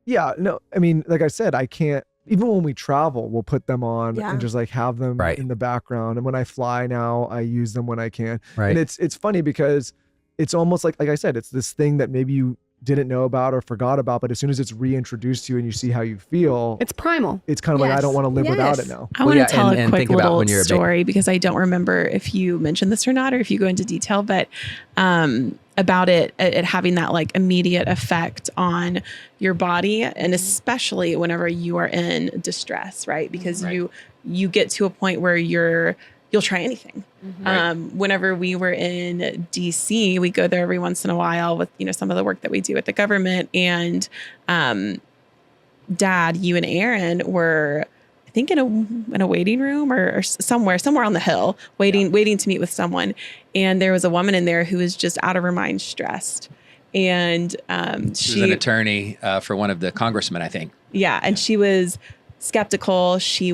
Yeah, no, I mean, like I said, I can't, even when we travel, we'll put them on and just like have them in the background. And when I fly now, I use them when I can. And it's funny because it's almost like I said, it's this thing that maybe you didn't know about or forgot about, but as soon as it's reintroduced to you and you see how you feel, it's primal. It's kind of like, I don't want to live without it now. I want to tell a quick little story, because I don't remember if you mentioned this or not, or if you go into detail, but about it having that like immediate effect on your body, and especially whenever you are in distress, right? Because you get to a point where you'll try anything. Whenever we were in DC, we go there every once in a while with, some of the work that we do with the government. And Dad, you and Aaron were, I think, in a waiting room or somewhere on the hill, waiting to meet with someone. And there was a woman in there who was just out of her mind, stressed. And she was an attorney for one of the congressmen, I think. Yeah. And she was skeptical. She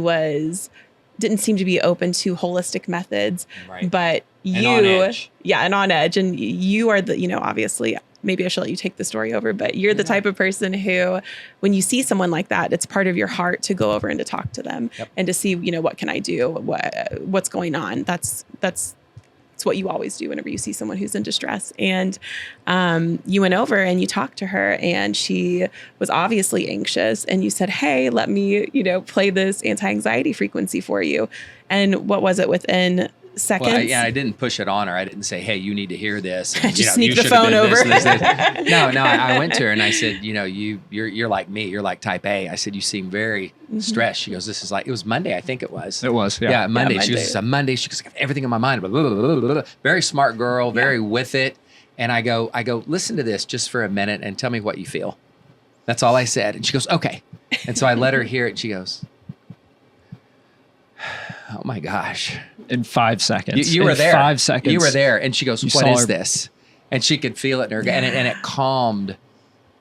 didn't seem to be open to holistic methods, but you, on edge. yeah, and on edge. And you are the, obviously, maybe I should let you take the story over, but you're the type of person who, when you see someone like that, it's part of your heart to go over and to talk to them and to see, what can I do? What's going on? That's what you always do whenever you see someone who's in distress. And you went over and you talked to her, and she was obviously anxious, and you said, hey, let me, play this anti-anxiety frequency for you. And what was it, within seconds? Well, I didn't push it on her. I didn't say, hey, you need to hear this. And, Just sneak you the should have phone been over. this. No, I went to her and I said, you're like me. You're like type A. I said, you seem very stressed. She goes, this is like, it was Monday, I think it was. It was, yeah. Yeah, Monday. Yeah, She goes, it's a Monday. She goes, I got everything in my mind. Blah, blah, blah, blah, blah. Very smart girl, very with it. And I go, listen to this just for a minute and tell me what you feel. That's all I said. And she goes, okay. And so I let her hear it. And she goes, oh my gosh. In 5 seconds. You were there. 5 seconds. You were there. And she goes, what is her. this? And she could feel it in her, and it calmed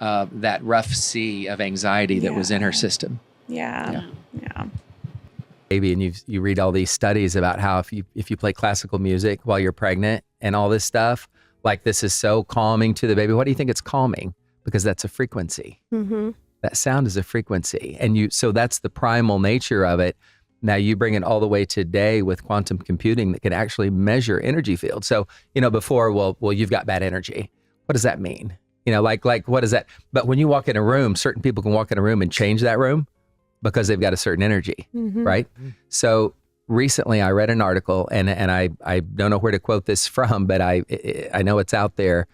that rough sea of anxiety that was in her system. Yeah. Baby, and you read all these studies about how if you play classical music while you're pregnant and all this stuff, like this is so calming to the baby. What do you think it's calming? Because that's a frequency. Mm-hmm. That sound is a frequency. And so that's the primal nature of it. Now you bring it all the way today with quantum computing that can actually measure energy fields. So, before, well, you've got bad energy. What does that mean? Like what is that? But when you walk in a room, certain people can walk in a room and change that room because they've got a certain energy, right? So recently I read an article, and I don't know where to quote this from, but I know it's out there.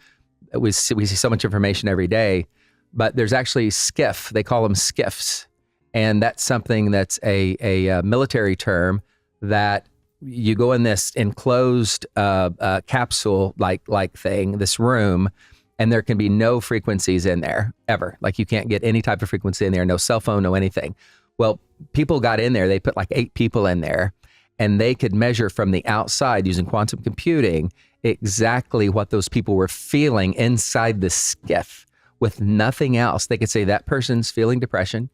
We see so much information every day, but there's actually skiff. They call them skiffs. And that's something that's a military term that you go in this enclosed capsule like thing, this room, and there can be no frequencies in there ever. Like you can't get any type of frequency in there, no cell phone, no anything. Well, people got in there, they put like 8 people in there, and they could measure from the outside using quantum computing exactly what those people were feeling inside the skiff with nothing else. They could say that person's feeling depression.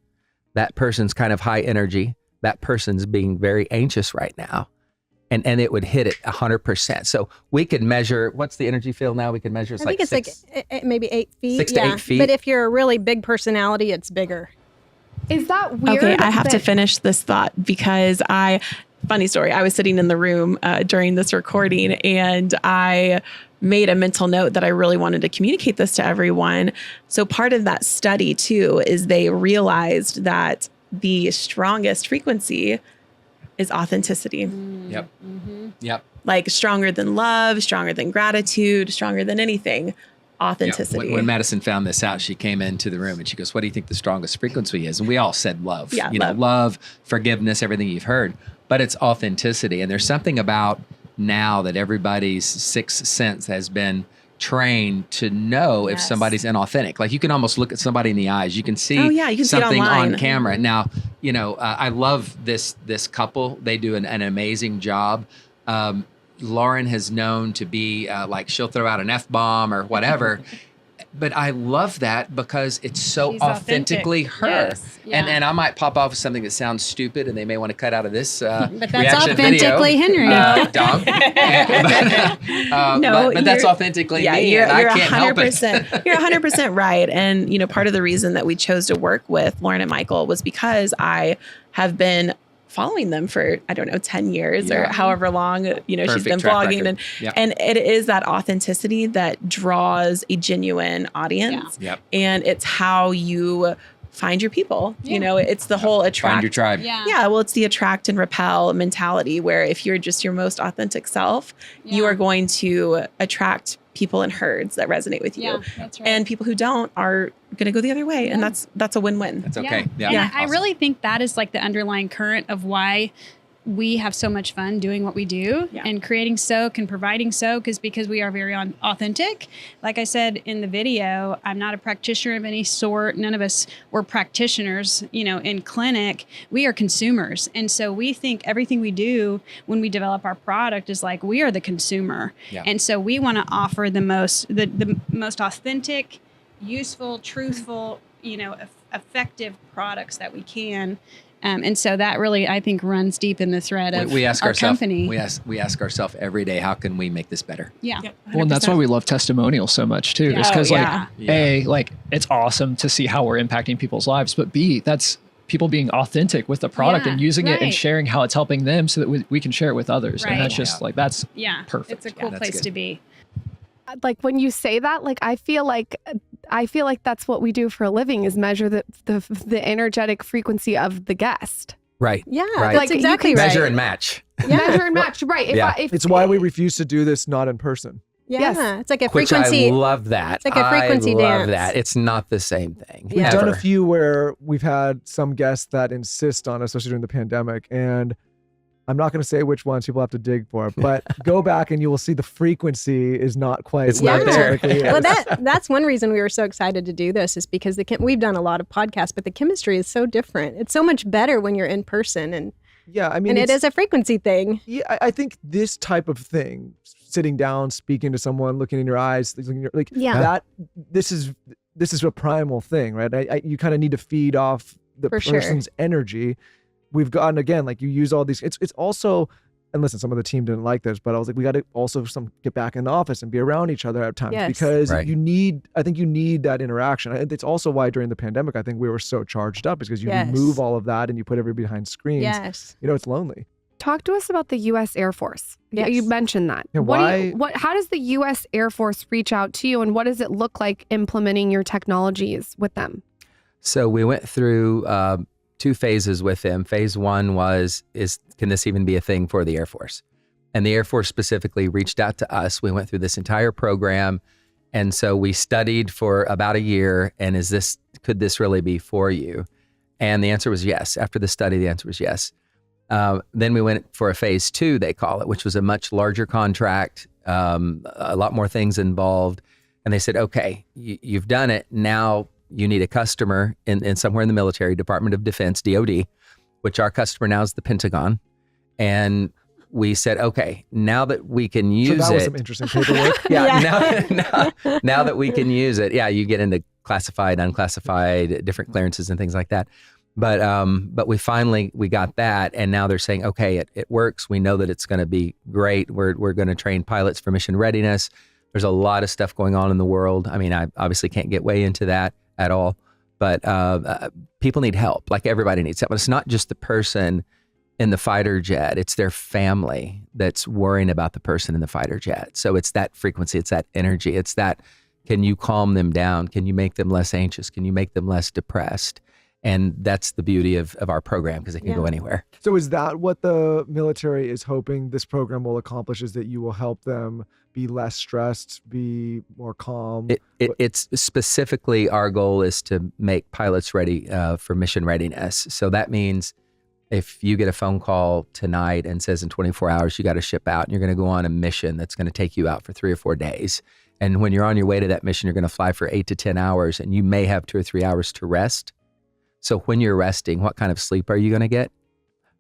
That person's kind of high energy. That person's being very anxious right now. And it would hit it 100%. So we could measure, what's the energy field now? We could measure, I think it's like maybe 8 feet. 6 to 8 feet. But if you're a really big personality, it's bigger. Is that weird? Okay, I have to finish this thought because funny story, I was sitting in the room during this recording, and I made a mental note that I really wanted to communicate this to everyone. So part of that study too is they realized that the strongest frequency is authenticity. Yep. Yep. Like stronger than love, stronger than gratitude, stronger than anything. Authenticity. Yeah. When Madison found this out, she came into the room and she goes, what do you think the strongest frequency is? And we all said love. Yeah, love, forgiveness, everything you've heard. But it's authenticity. And there's something about now that everybody's sixth sense has been trained to know if somebody's inauthentic. Like you can almost look at somebody in the eyes. You can see you can something see on camera. Now, I love this couple. They do an amazing job. Lauren has known to be like she'll throw out an F-bomb or whatever. But I love that because it's so authentically her. Yes. Yeah. And I might pop off with something that sounds stupid and they may want to cut out of this But that's reaction authentically video. Henry. Dog. But that's authentically me, you're and I can't help it. You're 100% right. And, part of the reason that we chose to work with Lauren and Michael was because I have been following them for, 10 years or however long, she's been vlogging. And it is that authenticity that draws a genuine audience. Yeah. Yep. And it's how you find your people. It's the whole attract. Find your tribe. Yeah. Well, it's the attract and repel mentality where if you're just your most authentic self, you are going to attract people in herds that resonate with you. Yeah, that's right. And people who don't are going to go the other way. And that's a win-win. That's okay. Yeah. Yeah. I really think that is like the underlying current of why we have so much fun doing what we do and creating Soaak and providing Soaak is because we are very authentic. Like I said in the video, I'm not a practitioner of any sort. None of us were practitioners, in clinic. We are consumers. And so we think everything we do when we develop our product is like we are the consumer. Yeah. And so we want to offer the most authentic, useful, truthful, effective products that we can. And so that really, I think, runs deep in the thread of We ask our ourselves. company. We ask ourselves every day, how can we make this better? Yeah. Well, and that's why we love testimonials so much too. Is because A, like it's awesome to see how we're impacting people's lives, but B, that's people being authentic with the product and using it and sharing how it's helping them so that we can share it with others. And that's just like, that's perfect. It's a cool place to be. Like when you say that, like I feel like that's what we do for a living is measure the energetic frequency of the guest. Right. Yeah, Right. that's Like, exactly right. Measure and match. Measure and match. Right. It's why we refuse to do this not in person. Yeah, it's like a Which frequency. I love that. It's like a frequency I love dance. that. It's not the same thing. Yeah. We've done a ever. few where we've had some guests that insist on, especially during the pandemic, and I'm not going to say which ones, people have to dig for it, but go back and you will see the frequency is not quite. It's not there. Well, that's one reason we were so excited to do this is because we've done a lot of podcasts, but the chemistry is so different. It's so much better when you're in person, and it is a frequency thing. Yeah, I think this type of thing, sitting down, speaking to someone, looking in your eyes, that this is a primal thing, right? You kind of need to feed off the For person's energy. We've gotten, again, like you use all these, it's also, and listen, some of the team didn't like this, but I was like, we got to also get back in the office and be around each other at times because I think you need that interaction. It's also why during the pandemic, I think we were so charged up is because you remove all of that and you put everybody behind screens. Yes. It's lonely. Talk to us about the U.S. Air Force. Yes. You mentioned that. Yeah, How does the U.S. Air Force reach out to you and what does it look like implementing your technologies with them? So we went through 2 phases with them. Phase 1 was, can this even be a thing for the Air Force? And the Air Force specifically reached out to us. We went through this entire program. And so we studied for about a year. And could this really be for you? And the answer was yes. After the study, the answer was yes. Then we went for a phase 2, they call it, which was a much larger contract, a lot more things involved. And they said, okay, you've done it. Now you need a customer in somewhere in the military, Department of Defense, DOD, which our customer now is the Pentagon. And we said, okay, now that we can use that was it. some interesting paperwork. Now that we can use it, you get into classified, unclassified, different clearances and things like that. But we finally got that, and now they're saying, okay, it works. We know that it's going to be great. We're going to train pilots for mission readiness. There's a lot of stuff going on in the world. I mean, I obviously can't get way into that at all, but people need help. Like everybody needs help. But it's not just the person in the fighter jet; it's their family that's worrying about the person in the fighter jet. So it's that frequency, it's that energy, it's that. Can you calm them down? Can you make them less anxious? Can you make them less depressed? And that's the beauty of our program because it can go anywhere. So is that what the military is hoping this program will accomplish, is that you will help them be less stressed, be more calm? It's specifically our goal is to make pilots ready for mission readiness. So that means if you get a phone call tonight and says in 24 hours you got to ship out and you're going to go on a mission that's going to take you out for 3 or 4 days. And when you're on your way to that mission, you're going to fly for 8 to 10 hours and you may have 2 or 3 hours to rest. So when you're resting, what kind of sleep are you going to get?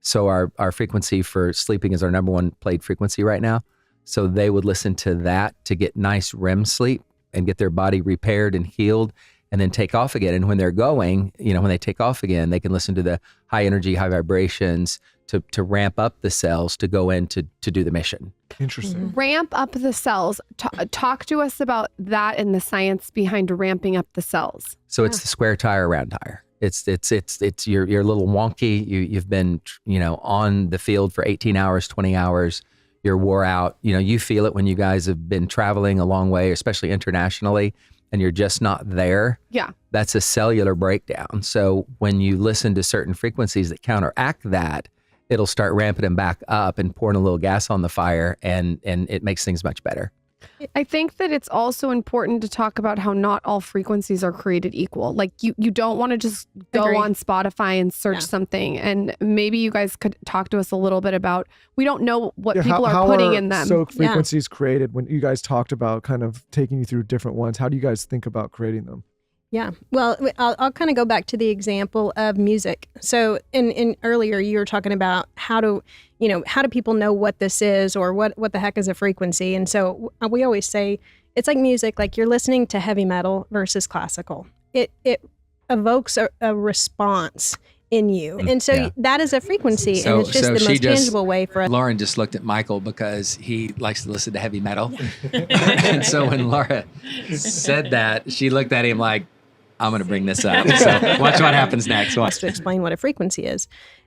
So our frequency for sleeping is our number 1 played frequency right now. So they would listen to that to get nice REM sleep and get their body repaired and healed and then take off again. And when they're going, when they take off again, they can listen to the high energy, high vibrations to ramp up the cells to go in to do the mission. Interesting. Ramp up the cells. Talk to us about that and the science behind ramping up the cells. So it's the square tire, round tire. It's you're a little wonky. You've been on the field for 18 hours, 20 hours. You're wore out. You feel it when you guys have been traveling a long way, especially internationally, and you're just not there. Yeah, that's a cellular breakdown. So when you listen to certain frequencies that counteract that, it'll start ramping them back up and pouring a little gas on the fire, and it makes things much better. I think that it's also important to talk about how not all frequencies are created equal. Like you don't want to just go on Spotify and search something. And maybe you guys could talk to us a little bit about, we don't know what people are putting in them. So frequencies created, when you guys talked about kind of taking you through different ones, how do you guys think about creating them? Yeah. Well, I'll kind of go back to the example of music. So in earlier you were talking about how do people know what this is or what the heck is a frequency? And so we always say it's like music, like you're listening to heavy metal versus classical. It evokes a response in you. And so that is a frequency, and it's just the most tangible way for us. Lauren just looked at Michael because he likes to listen to heavy metal. And so when Laura said that, she looked at him like, I'm going to bring this up. So watch what happens next. Watch. To explain what a frequency is.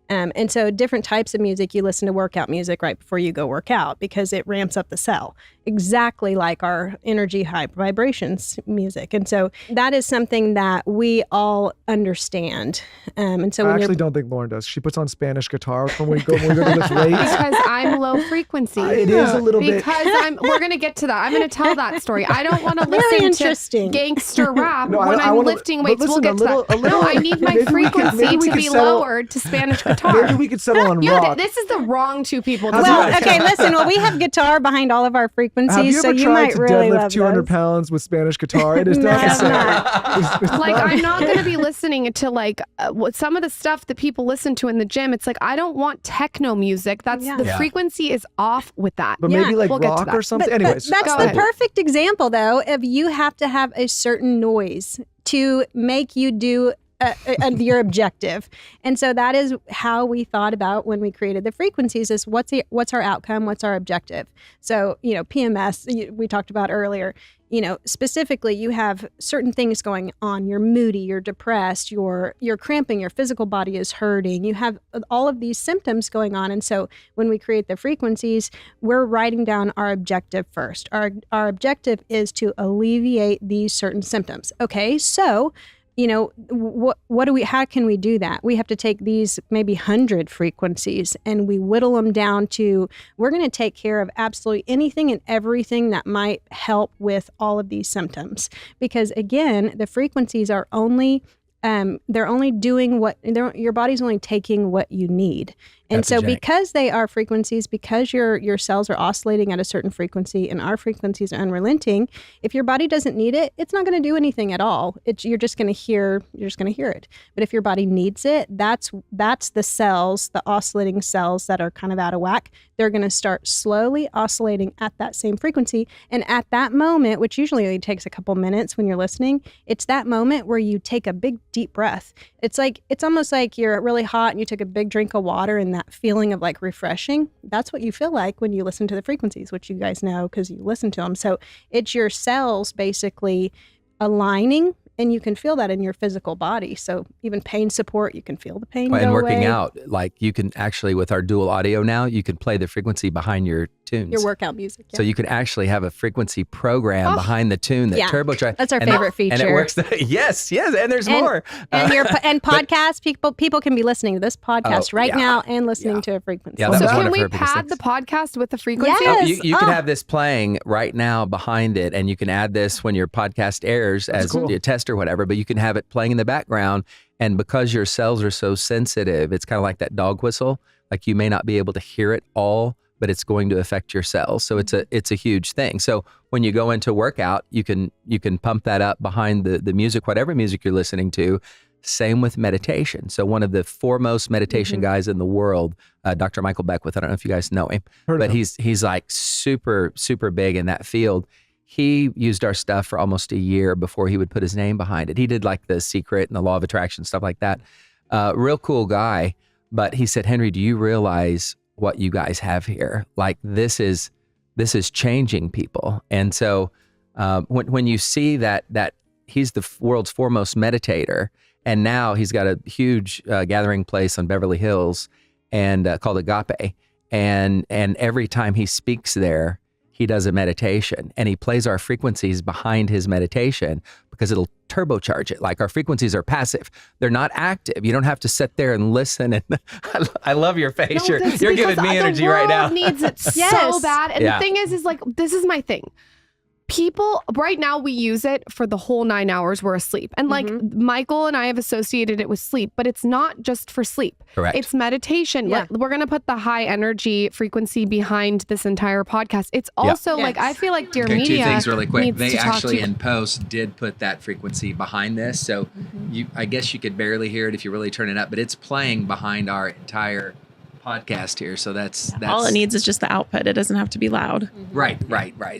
And so different types of music, you listen to workout music right before you go work out because it ramps up the cell, exactly like our energy high vibrations music. And so that is something that we all understand. And so I actually don't think Lauren does. She puts on Spanish guitar when we go to this race. Because I'm low frequency. It is a little bit. Because we're going to get to that. I'm going to tell that story. I don't want to listen to gangster rap when I'm lifting weights. Listen, we'll get to that. No, I need my frequency to be lowered to Spanish guitar. Maybe we could settle on rock. This is the wrong two people. Well, okay, listen. Well, we have guitar behind all of our frequencies, Have you so ever you tried might to really deadlift love 200 those. pounds with Spanish guitar? It is No, not the it's same. not. Like, I'm not going to be listening to like what some of the stuff that people listen to in the gym. It's like, I don't want techno music. That's the frequency is off with that. But maybe like we'll get to rock that. or something. But Anyways, that's go the ahead. perfect example, though, of you have to have a certain noise to make you do your objective. And so that is how we thought about when we created the frequencies is what's our outcome, what's our objective. So, PMS, we talked about earlier, specifically you have certain things going on. You're moody, you're depressed, you're cramping, your physical body is hurting. You have all of these symptoms going on. And so when we create the frequencies, we're writing down our objective first. Our objective is to alleviate these certain symptoms. Okay, so how can we do that? We have to take these maybe 100 frequencies and we whittle them down to, we're going to take care of absolutely anything and everything that might help with all of these symptoms. Because again, the frequencies are only, they're only doing your body's only taking what you need. And so because they are frequencies, because your cells are oscillating at a certain frequency and our frequencies are unrelenting, if your body doesn't need it, it's not going to do anything at all. You're just going to hear it. But if your body needs it, that's the cells, the oscillating cells that are kind of out of whack. They're going to start slowly oscillating at that same frequency. And at that moment, which usually only takes a couple minutes when you're listening, it's that moment where you take a big deep breath. It's almost like you're really hot and you took a big drink of water and that feeling of like refreshing. That's what you feel like when you listen to the frequencies, which you guys know because you listen to them. So it's your cells basically aligning, and you can feel that in your physical body. So even pain support, you can feel the pain go And working away. out, like you can actually, with our dual audio now, you can play the frequency behind your tunes. Your workout music. Yeah. So you can actually have a frequency program behind the tune that turbocharges. That's our favorite feature. And it works. Yes, and there's more. And podcasts, people can be listening to this podcast now and listening to a frequency. Yeah, that So was one can of we her biggest pad things. the podcast with the frequency? Yes. You can have this playing right now behind it, and you can add this when your podcast airs as a test or whatever, but you can have it playing in the background. And because your cells are so sensitive, it's kind of like that dog whistle. Like you may not be able to hear it all, but it's going to affect your cells. So it's a huge thing. So when you go into workout, you can pump that up behind the music, whatever music you're listening to. Same with meditation. So one of the foremost meditation guys in the world, Dr. Michael Beckwith, I don't know if you guys know him, but he's like super, super big in that field. He used our stuff for almost a year before he would put his name behind it. He did like The Secret and the Law of Attraction, stuff like that. Real cool guy. But he said, Henry, do you realize what you guys have here? Like this is changing people. And so when you see that he's the world's foremost meditator, and now he's got a huge gathering place on Beverly Hills and called Agape. And every time he speaks there, he does a meditation, and he plays our frequencies behind his meditation because it'll turbocharge it. Like our frequencies are passive. They're not active. You don't have to sit there and listen. And I love your face. No, you're giving me energy right now. The world needs it so bad. And the thing is like, this is my thing. People, right now we use it for the whole 9 hours we're asleep. And like Michael and I have associated it with sleep, but it's not just for sleep. Correct. It's meditation. Yeah. Like we're going to put the high energy frequency behind this entire podcast. It's also like, I feel like Dear Media Two things really quick. needs They to talk actually to- in post did put that frequency behind this. So I guess you could barely hear it if you really turn it up, but it's playing behind our entire podcast here. So that's all it needs is just the output. It doesn't have to be loud. Right.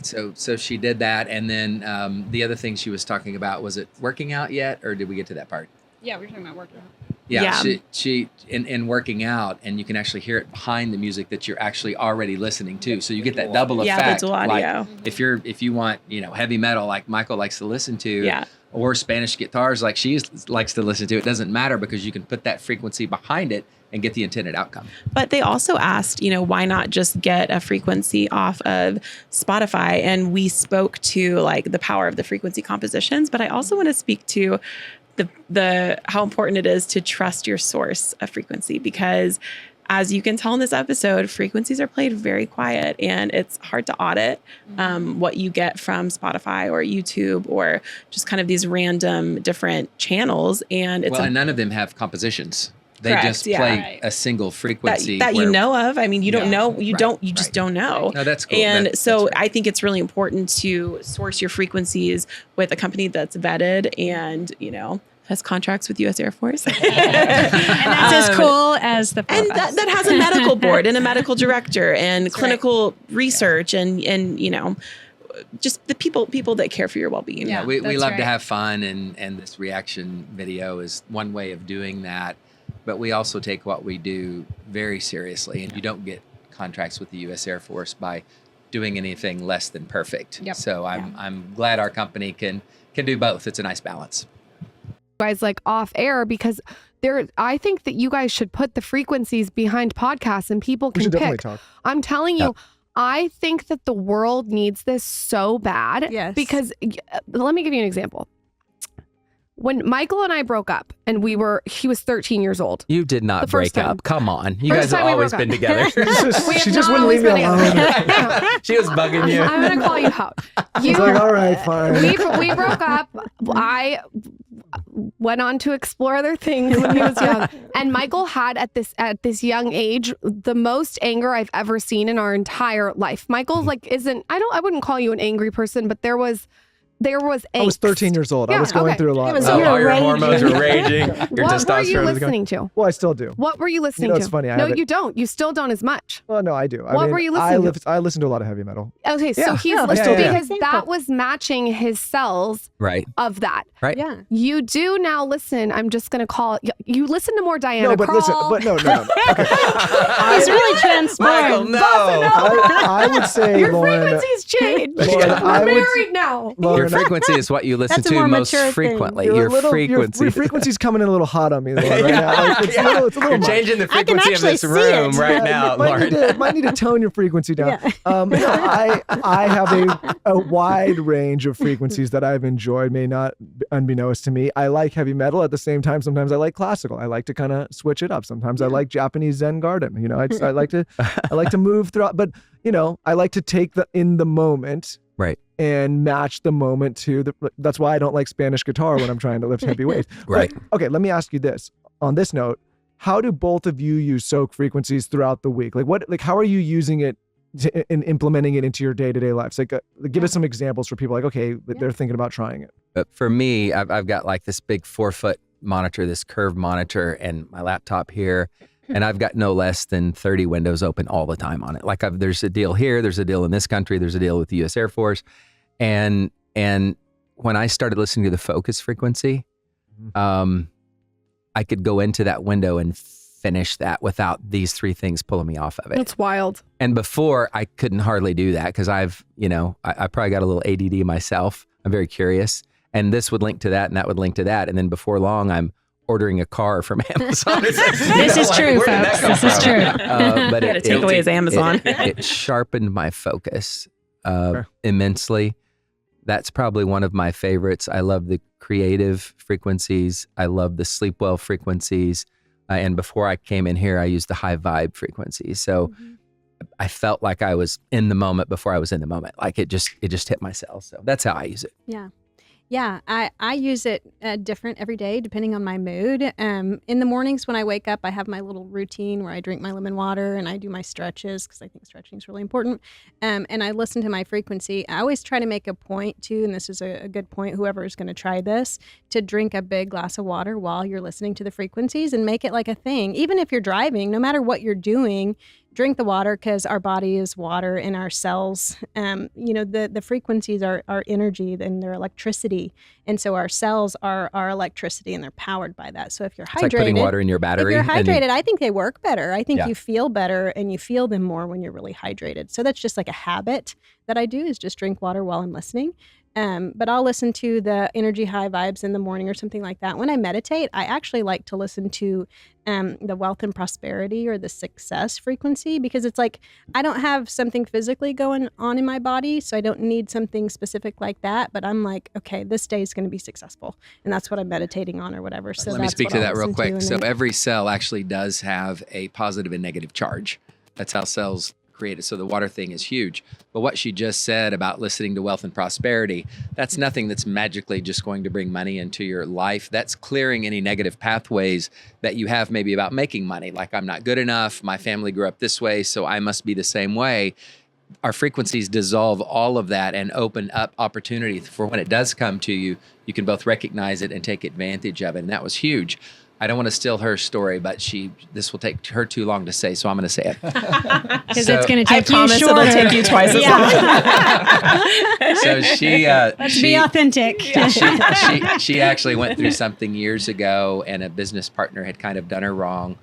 So she did that. And then the other thing she was talking about, was it working out yet? Or did we get to that part? Yeah, we're talking about working out. She in working out, and you can actually hear it behind the music that you're actually already listening to. So you get that double effect. Yeah, the dual audio. Like if you want, heavy metal like Michael likes to listen to, or Spanish guitars like she likes to listen to, it doesn't matter because you can put that frequency behind it and get the intended outcome. But they also asked, why not just get a frequency off of Spotify? And we spoke to like the power of the frequency compositions, but I also want to speak to the how important it is to trust your source of frequency, because as you can tell in this episode, frequencies are played very quiet, and it's hard to audit what you get from Spotify or YouTube or just kind of these random different channels. And it's and none of them have compositions. They Correct, just play a single frequency that you know of. I mean, you don't know. You just don't know. No, that's cool. And that's so right. I think it's really important to source your frequencies with a company that's vetted and, has contracts with U.S. Air Force. And that's as cool as the and that has a medical board and a medical director and clinical research and just the people that care for your well-being. Yeah, we love to have fun, and this reaction video is one way of doing that. But we also take what we do very seriously, and you don't get contracts with the U.S. Air Force by doing anything less than perfect. Yep. So I'm glad our company can do both. It's a nice balance. Guys, like off air, because I think that you guys should put the frequencies behind podcasts and people We can should definitely pick. talk. I'm telling you, I think that the world needs this so bad. Yes. Because let me give you an example. When Michael and I broke up, and he was 13 years old. You did not The first break time. up. Come on. You First guys have time we always broke been up. together. She have just not wouldn't leave always me been alone. together. She was bugging you. I'm going to call you out. He's like, all right, fine. We broke up. I went on to explore other things when he was young. And Michael had at this young age the most anger I've ever seen in our entire life. Michael's like I wouldn't call you an angry person, but there was angst. I was 13 years old. I Yeah, was going okay. through a lot. It was All your raging. hormones were raging. Your What were testosterone you was going. listening to? Well, I still do. What were you listening You know, to? it's funny, I No, haven't- you don't. You still don't as much. Well, no, I do. What were you listening to? I listen to a lot of heavy metal. Okay, so Yeah. he's Yeah, listening yeah, yeah. because that was matching his cells Right. of that. Right. Yeah. You do now listen. I'm just going to call it. You listen to more Diana No, but Krall. listen, but no. Okay. He's really transformed. Michael, no. I would say, Your Lauren, frequency's changed. Lauren, I We're would- married now. Your Lauren, frequency is what you listen That's a to more most mature thing. frequently. Your Frequency. Your frequency's coming in a little hot on me, Lauren, right now. Like, it's a little You're much. changing the I can frequency of actually this see room it. right now, Lauren. Might need to tone your frequency down. Yeah. I have a wide range of frequencies that I've enjoyed, may not unbeknownst to me. I like heavy metal. At the same time, sometimes I like classical. I like to kind of switch it up. Sometimes I like Japanese Zen garden. I like to move throughout. But I like to take in the moment. Right. And match the moment to that's why I don't like Spanish guitar when I'm trying to lift heavy weights. Right. But, okay, let me ask you this. On this note, how do both of you use Soaak frequencies throughout the week? How are you using it and implementing it into your day-to-day lives? Give us some examples for people okay, they're thinking about trying it. But for me, I've got like this big 4-foot monitor, this curved monitor, and my laptop here. And I've got no less than 30 windows open all the time on it. Like there's a deal here, there's a deal in this country, there's a deal with the U.S. Air Force. And when I started listening to the focus frequency, I could go into that window and finish that without these 3 things pulling me off of it. That's wild. And before, I couldn't hardly do that because I probably got a little ADD myself. I'm very curious. And this would link to that and that would link to that. And then before long, I'm ordering a car from Amazon. This is true, folks. This is true. But Yeah, to take away his Amazon. It sharpened my focus immensely. That's probably one of my favorites. I love the creative frequencies. I love the sleep well frequencies. And before I came in here, I used the high vibe frequencies. So I felt like I was in the moment before I was in the moment. Like it just hit my cells. So that's how I use it. Yeah. Yeah, I use it different every day depending on my mood. In the mornings when I wake up, I have my little routine where I drink my lemon water and I do my stretches because I think stretching is really important. And I listen to my frequency. I always try to make a point too, and this is a good point, whoever is going to try this, to drink a big glass of water while you're listening to the frequencies and make it like a thing. Even if you're driving, no matter what you're doing, drink the water because our body is water and our cells, the frequencies are energy and they're electricity. And so our cells are electricity and they're powered by that. So if you're hydrated, It's like putting water in your battery. if you're and hydrated, I think they work better. I think Yeah. you feel better and you feel them more when you're really hydrated. So that's just like a habit that I do, is just drink water while I'm listening. But I'll listen to the energy high vibes in the morning or something like that. When I meditate, I actually like to listen to the wealth and prosperity or the success frequency, because it's like I don't have something physically going on in my body, so I don't need something specific like that. But I'm like, okay, this day is going to be successful, and that's what I'm meditating on or whatever. So Let me that's speak what to I'll that real listen quick. and So then- every cell actually does have a positive and negative charge. That's how cells created. So the water thing is huge. But what she just said about listening to wealth and prosperity, that's nothing that's magically just going to bring money into your life. That's clearing any negative pathways that you have maybe about making money. Like, I'm not good enough. My family grew up this way, so I must be the same way. Our frequencies dissolve all of that and open up opportunity for when it does come to you, you can both recognize it and take advantage of it. And that was huge. I don't want to steal her story, but this will take her too long to say, so I'm going to say it. Because So- it's going to I take you promise shorter. it'll take you twice as long. So she, Let's be authentic. she actually went through something years ago, and a business partner had kind of done her wrong,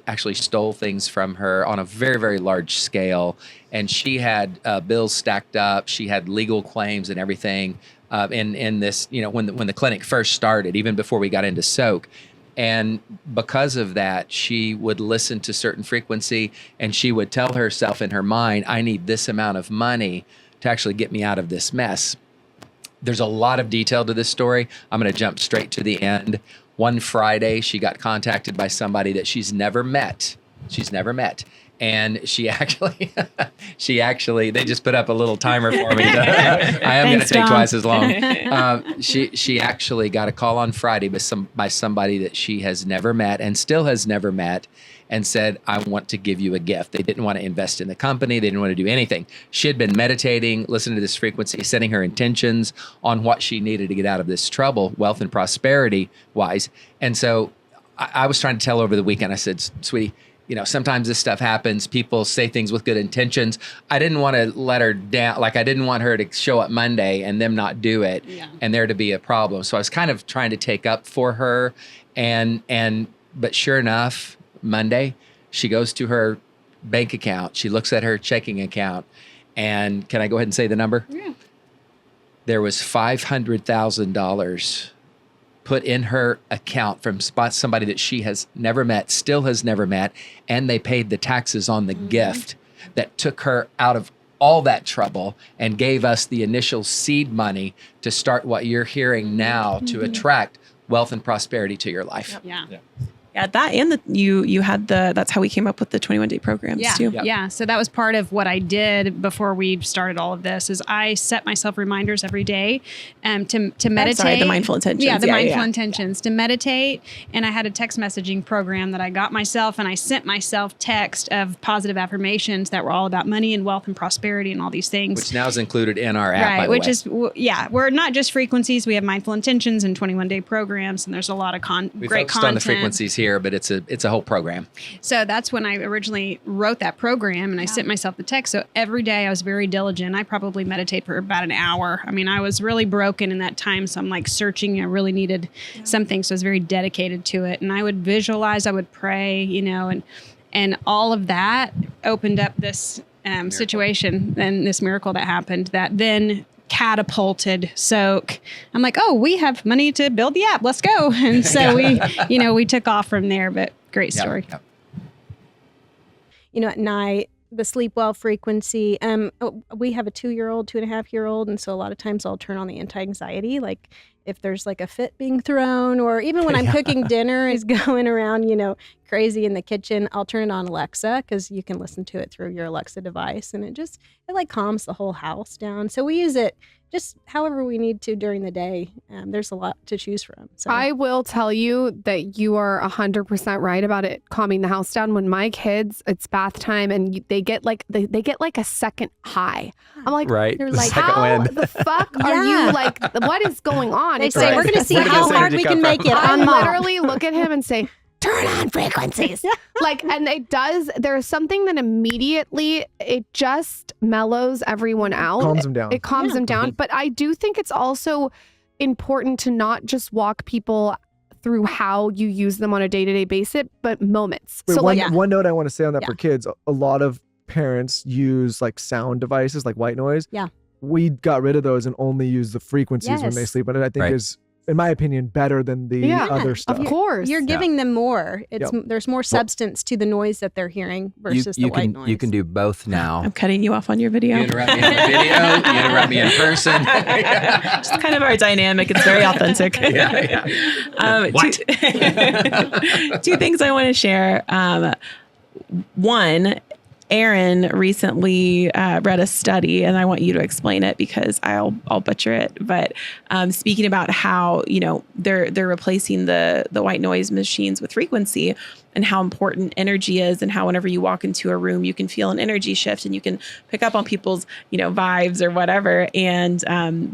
actually stole things from her on a very, very large scale. And she had bills stacked up. She had legal claims and everything in this, when the clinic first started, even before we got into Soaak. And because of that, she would listen to certain frequency, and she would tell herself in her mind, I need this amount of money to actually get me out of this mess. There's a lot of detail to this story. I'm going to jump straight to the end. One Friday, she got contacted by somebody that she's never met. And she actually, they just put up a little timer for me. I am going to Thanks, take Tom. twice as long. She actually got a call on Friday by somebody that she has never met and still has never met, and said, I want to give you a gift. They didn't want to invest in the company. They didn't want to do anything. She had been meditating, listening to this frequency, setting her intentions on what she needed to get out of this trouble, wealth and prosperity wise. And so I was trying to tell her over the weekend, I said, sweetie, sometimes this stuff happens. People say things with good intentions. I didn't want to let her down. Like, I didn't want her to show up Monday and them not do it and there to be a problem. So I was kind of trying to take up for her. But sure enough, Monday, she goes to her bank account. She looks at her checking account, and can I go ahead and say the number? Yeah. There was $500,000 put in her account from somebody that she has never met, still has never met, and they paid the taxes on the gift that took her out of all that trouble and gave us the initial seed money to start what you're hearing now to attract wealth and prosperity to your life. Yeah. Yeah, that and you had that's how we came up with the 21-day programs too. Yeah. So that was part of what I did before we started all of this. Is I set myself reminders every day to meditate. Sorry, the mindful intentions. Yeah, the mindful intentions to meditate. And I had a text messaging program that I got myself, and I sent myself text of positive affirmations that were all about money and wealth and prosperity and all these things. Which now is included in our app, by Right, the which way. is we're not just frequencies. We have mindful intentions and 21-day programs, and there's a lot of We great focused content on the frequencies here, but it's a whole program. So that's when I originally wrote that program, and I sent myself the text. So every day I was very diligent. I probably meditate for about an hour. I mean, I was really broken in that time, so I'm like searching. I really needed something, so I was very dedicated to it. And I would visualize, I would pray, and all of that opened up this situation and this miracle that happened that then catapulted Soaak. I'm like, oh, we have money to build the app. Let's go. And so we took off from there, but great story. Yep. At night, the sleep well frequency. We have a 2-year-old, 2.5-year-old, and so a lot of times I'll turn on the anti-anxiety, like if there's like a fit being thrown, or even when I'm cooking dinner, is going around, crazy in the kitchen, I'll turn it on Alexa, because you can listen to it through your Alexa device, and it like calms the whole house down. So we use it just however we need to during the day. There's a lot to choose from. So I will tell you that you are 100% right about it calming the house down. When my kids, it's bath time, and they get like a second high. I'm like, Right. They're The like, second how wind. the fuck are you like? What is going on? they It's say, like- we're going to see Where did how this hard energy we come can from? make it I on mom. literally look at him and say, turn on frequencies. Like, and it does, there's something that immediately, it just mellows everyone out. Calms them down. It calms them down. But I do think it's also important to not just walk people through how you use them on a day-to-day basis, but moments. Wait, So one note I want to say on that Yeah. for kids, a lot of parents use like sound devices like white noise. Yeah. We got rid of those and only use the frequencies when they Yes. sleep. And I think Right. is, in my opinion, better than the Yeah, other stuff. of course. You're giving them more. There's more substance to the noise that they're hearing versus the white noise. You can do both now. I'm cutting you off on your video. You interrupt me in the video, you interrupt me in person. It's kind of our dynamic. It's very authentic. Two things I want to share. One, Aaron recently read a study, and I want you to explain it because I'll butcher it. But speaking about how they're replacing the white noise machines with frequency, and how important energy is, and how whenever you walk into a room, you can feel an energy shift, and you can pick up on people's vibes or whatever. And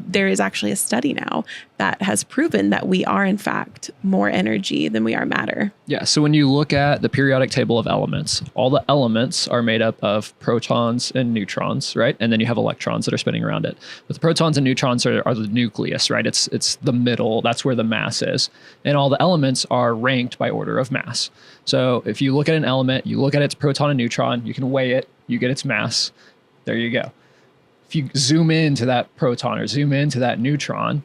there is actually a study now that has proven that we are in fact more energy than we are matter. Yeah, so when you look at the periodic table of elements, all the elements are made up of protons and neutrons, right? And then you have electrons that are spinning around it. But the protons and neutrons are the nucleus, right? It's the middle, that's where the mass is. And all the elements are ranked by order of mass. So if you look at an element, you look at its proton and neutron, you can weigh it, you get its mass, there you go. If you zoom into that proton or zoom into that neutron,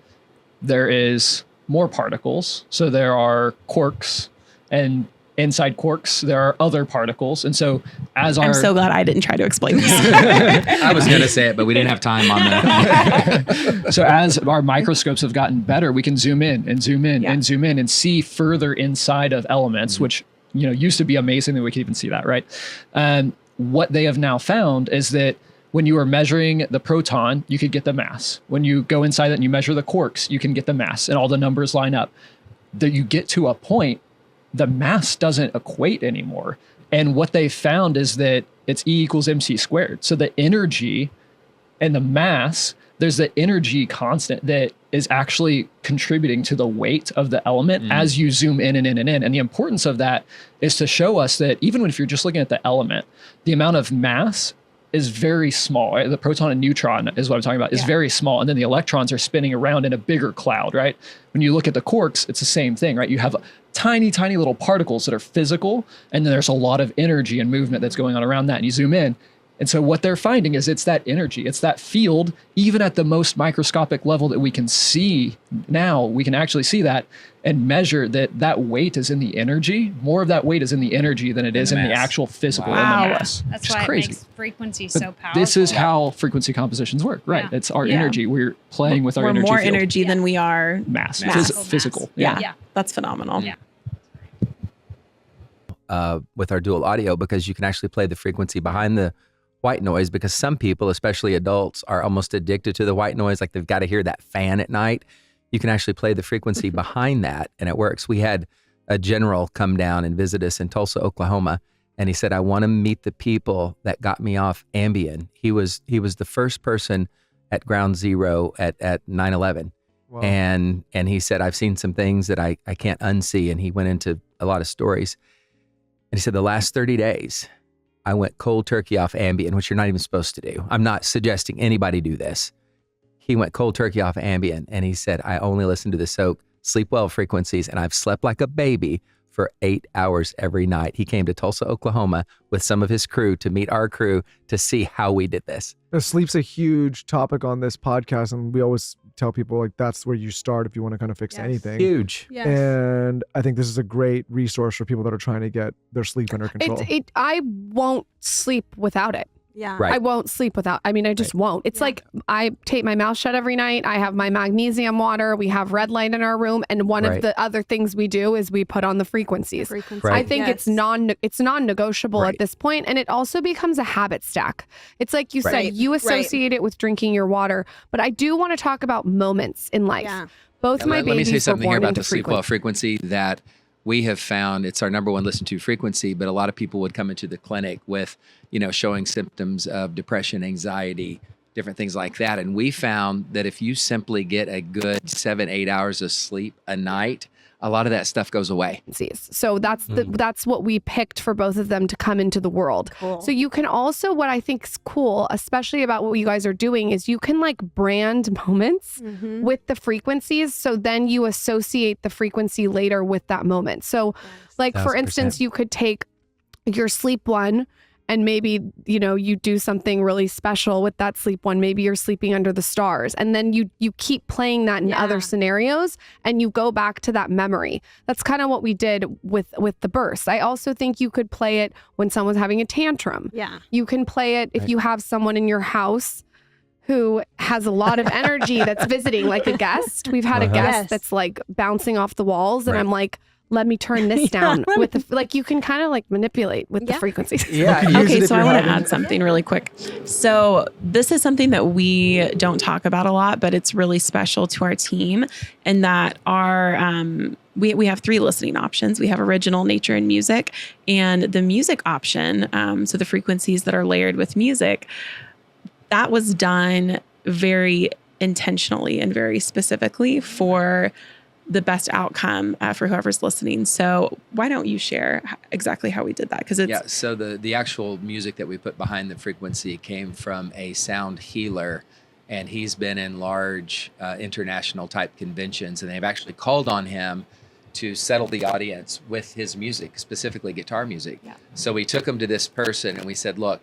there is more particles. So there are quarks, and inside quarks, there are other particles. And so I'm so glad I didn't try to explain this. I was going to say it, but we didn't have time on that. So as our microscopes have gotten better, we can zoom in and zoom in Yeah. and zoom in and see further inside of elements, which used to be amazing that we could even see that, right? What they have now found is that when you are measuring the proton, you could get the mass. When you go inside it and you measure the quarks, you can get the mass, and all the numbers line up. That you get to a point, the mass doesn't equate anymore. And what they found is that it's E equals mc squared. So the energy and the mass, there's the energy constant that is actually contributing to the weight of the element as you zoom in and in and in. And the importance of that is to show us that even if you're just looking at the element, the amount of mass is very small. Right? The proton and neutron is what I'm talking about, is very small. And then the electrons are spinning around in a bigger cloud, right? When you look at the quarks, it's the same thing, right? You have tiny, tiny little particles that are physical, and then there's a lot of energy and movement that's going on around that. And you zoom in. And so what they're finding is it's that energy, it's that field, even at the most microscopic level that we can see now, we can actually see that and measure that weight is in the energy. More of that weight is in the energy than it is in the actual physical in the mass. That's which is why crazy. it makes frequency But so powerful. this is how frequency compositions work, right? Yeah. It's our Yeah. energy. We're playing with our We're energy more field. energy than we are Mass. Mass. Physical. Yeah. Yeah. That's phenomenal. Yeah. With our dual audio, because you can actually play the frequency behind the white noise, because some people, especially adults, are almost addicted to the white noise. Like they've got to hear that fan at night. You can actually play the frequency behind that, and it works. We had a general come down and visit us in Tulsa, Oklahoma, and he said, I want to meet the people that got me off Ambien. He was the first person at ground zero at 9/11. Wow. And he said, I've seen some things that I can't unsee. And he went into a lot of stories. And he said, the last 30 days, I went cold turkey off Ambien, which you're not even supposed to do. I'm not suggesting anybody do this. He went cold turkey off Ambien, and he said, I only listen to the Soaak sleep well frequencies, and I've slept like a baby for 8 hours every night. He came to Tulsa, Oklahoma with some of his crew to meet our crew to see how we did this. Now, sleep's a huge topic on this podcast, and we always tell people like that's where you start if you want to kind of fix anything. Huge. Yes. And I think this is a great resource for people that are trying to get their sleep under control. I won't sleep without it. Yeah. Right. I won't sleep without. I mean, I just won't. It's like I tape my mouth shut every night. I have my magnesium water. We have red light in our room, and one of the other things we do is we put on the frequencies. Frequency. Right. I think it's non-negotiable at this point, and it also becomes a habit stack. It's like you said, you associate it with drinking your water, but I do want to talk about moments in life. Yeah. Both my Let me babies say were something born here about into the sleep well frequency that we have found. It's our number one listen to frequency, but a lot of people would come into the clinic with, showing symptoms of depression, anxiety, different things like that. And we found that if you simply get a good 7-8 hours of sleep a night, a lot of that stuff goes away. So that's what we picked for both of them to come into the world. Cool. So you can also, what I think is cool, especially about what you guys are doing, is you can like brand moments with the frequencies. So then you associate the frequency later with that moment. So like, for instance, you could take your sleep one, and maybe, you know, you do something really special with that sleep one. Maybe you're sleeping under the stars. And then you keep playing that in other scenarios, and you go back to that memory. That's kind of what we did with the burst. I also think you could play it when someone's having a tantrum. Yeah. You can play it if you have someone in your house who has a lot of energy that's visiting, like a guest. We've had a guest that's like bouncing off the walls, and I'm like, let me turn this down with the, like, you can kind of like manipulate with the frequencies. Okay, so I want to add something really quick. So this is something that we don't talk about a lot, but it's really special to our team, and that our, we have 3 listening options. We have original, nature, and music. And the music option, so the frequencies that are layered with music, that was done very intentionally and very specifically for the best outcome for whoever's listening. So why don't you share exactly how we did that? Because it's so the actual music that we put behind the frequency came from a sound healer, and he's been in large international type conventions, and they've actually called on him to settle the audience with his music, specifically guitar music. So we took him to this person and we said, look,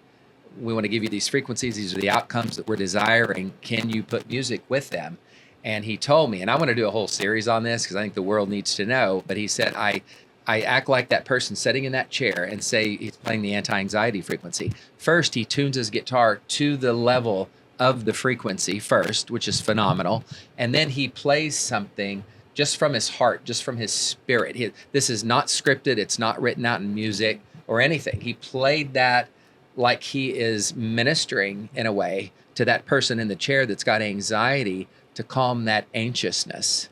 we want to give you these frequencies. These are the outcomes that we're desiring. Can you put music with them? And he told me, and I want to do a whole series on this because I think the world needs to know, but he said, I act like that person sitting in that chair and say he's playing the anti-anxiety frequency. First, he tunes his guitar to the level of the frequency first, which is phenomenal. And then he plays something just from his heart, just from his spirit. This is not scripted. It's not written out in music or anything. He played that like he is ministering in a way to that person in the chair that's got anxiety, to calm that anxiousness.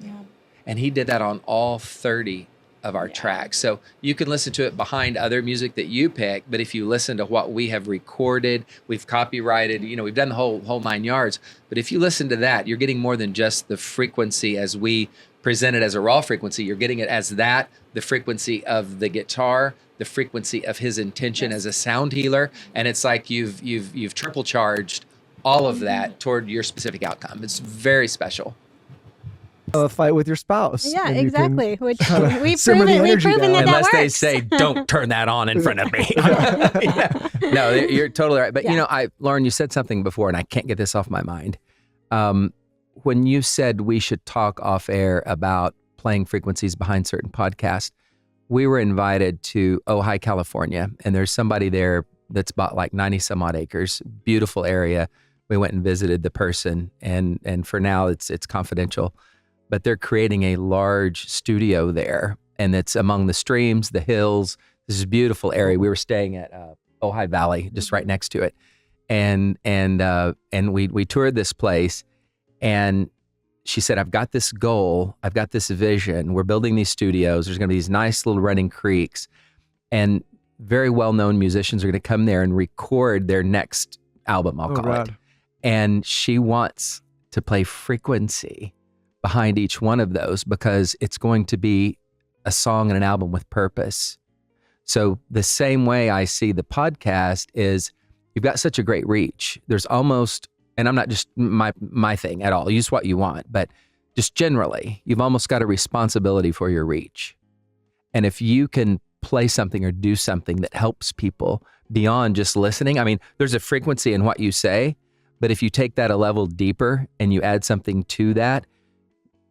And he did that on all 30 of our tracks. So you can listen to it behind other music that you pick, but if you listen to what we have recorded, we've copyrighted, you know, we've done the whole 9 yards. But if you listen to that, you're getting more than just the frequency as we present it as a raw frequency. You're getting it as that, the frequency of the guitar, the frequency of his intention as a sound healer. And it's like you've triple charged all of that toward your specific outcome. It's very special. A fight with your spouse. Yeah, exactly. Which we've simmer the proven energy down. that Unless that they works. say, don't turn that on in front of me. No, you're totally right. But you know, Lauren, you said something before, and I can't get this off my mind. When you said we should talk off air about playing frequencies behind certain podcasts, we were invited to Ojai, California, and there's somebody there that's bought like 90 some odd acres, beautiful area. We went and visited the person, and for now it's confidential, but they're creating a large studio there, and it's among the streams, the hills. This is a beautiful area. We were staying at Ojai Valley, just right next to it, and we toured this place, and she said, I've got this goal, I've got this vision. We're building these studios. There's going to be these nice little running creeks, and very well-known musicians are going to come there and record their next album, I'll call it. And she wants to play frequency behind each one of those because it's going to be a song and an album with purpose. So the same way I see the podcast is you've got such a great reach. There's almost, and I'm not just my thing at all, use what you want, but just generally, you've almost got a responsibility for your reach. And if you can play something or do something that helps people beyond just listening, I mean, there's a frequency in what you say, but if you take that a level deeper and you add something to that,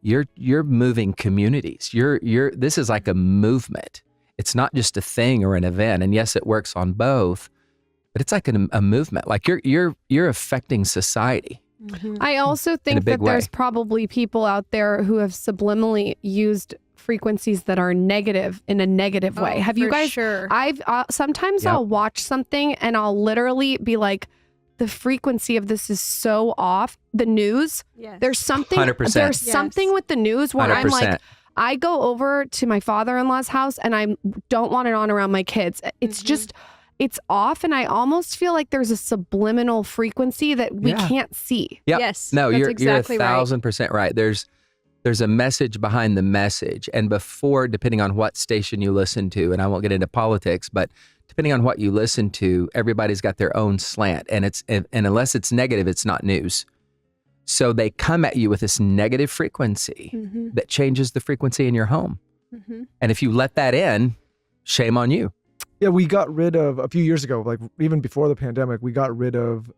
you're moving communities. This is like a movement. It's not just a thing or an event. And yes, it works on both, but it's like a movement. Like you're affecting society. I also think that there's probably people out there who have subliminally used frequencies that are negative in a negative way. Have you guys? Sure. I've sometimes I'll watch something and I'll literally be like, the frequency of this is so off. The news, there's something. 100%. There's something with the news where 100%. I'm like, I go over to my father-in-law's house and I don't want it on around my kids. It's just, it's off, and I almost feel like there's a subliminal frequency that we can't see. Yep. Yes. No, that's you're exactly 1,000% right. There's there's a message behind the message. And before, depending on what station you listen to, and I won't get into politics, but depending on what you listen to, everybody's got their own slant. And unless it's negative, it's not news. So they come at you with this negative frequency that changes the frequency in your home. And if you let that in, shame on you. Yeah, we got rid of, a few years ago, like even before the pandemic, we got rid of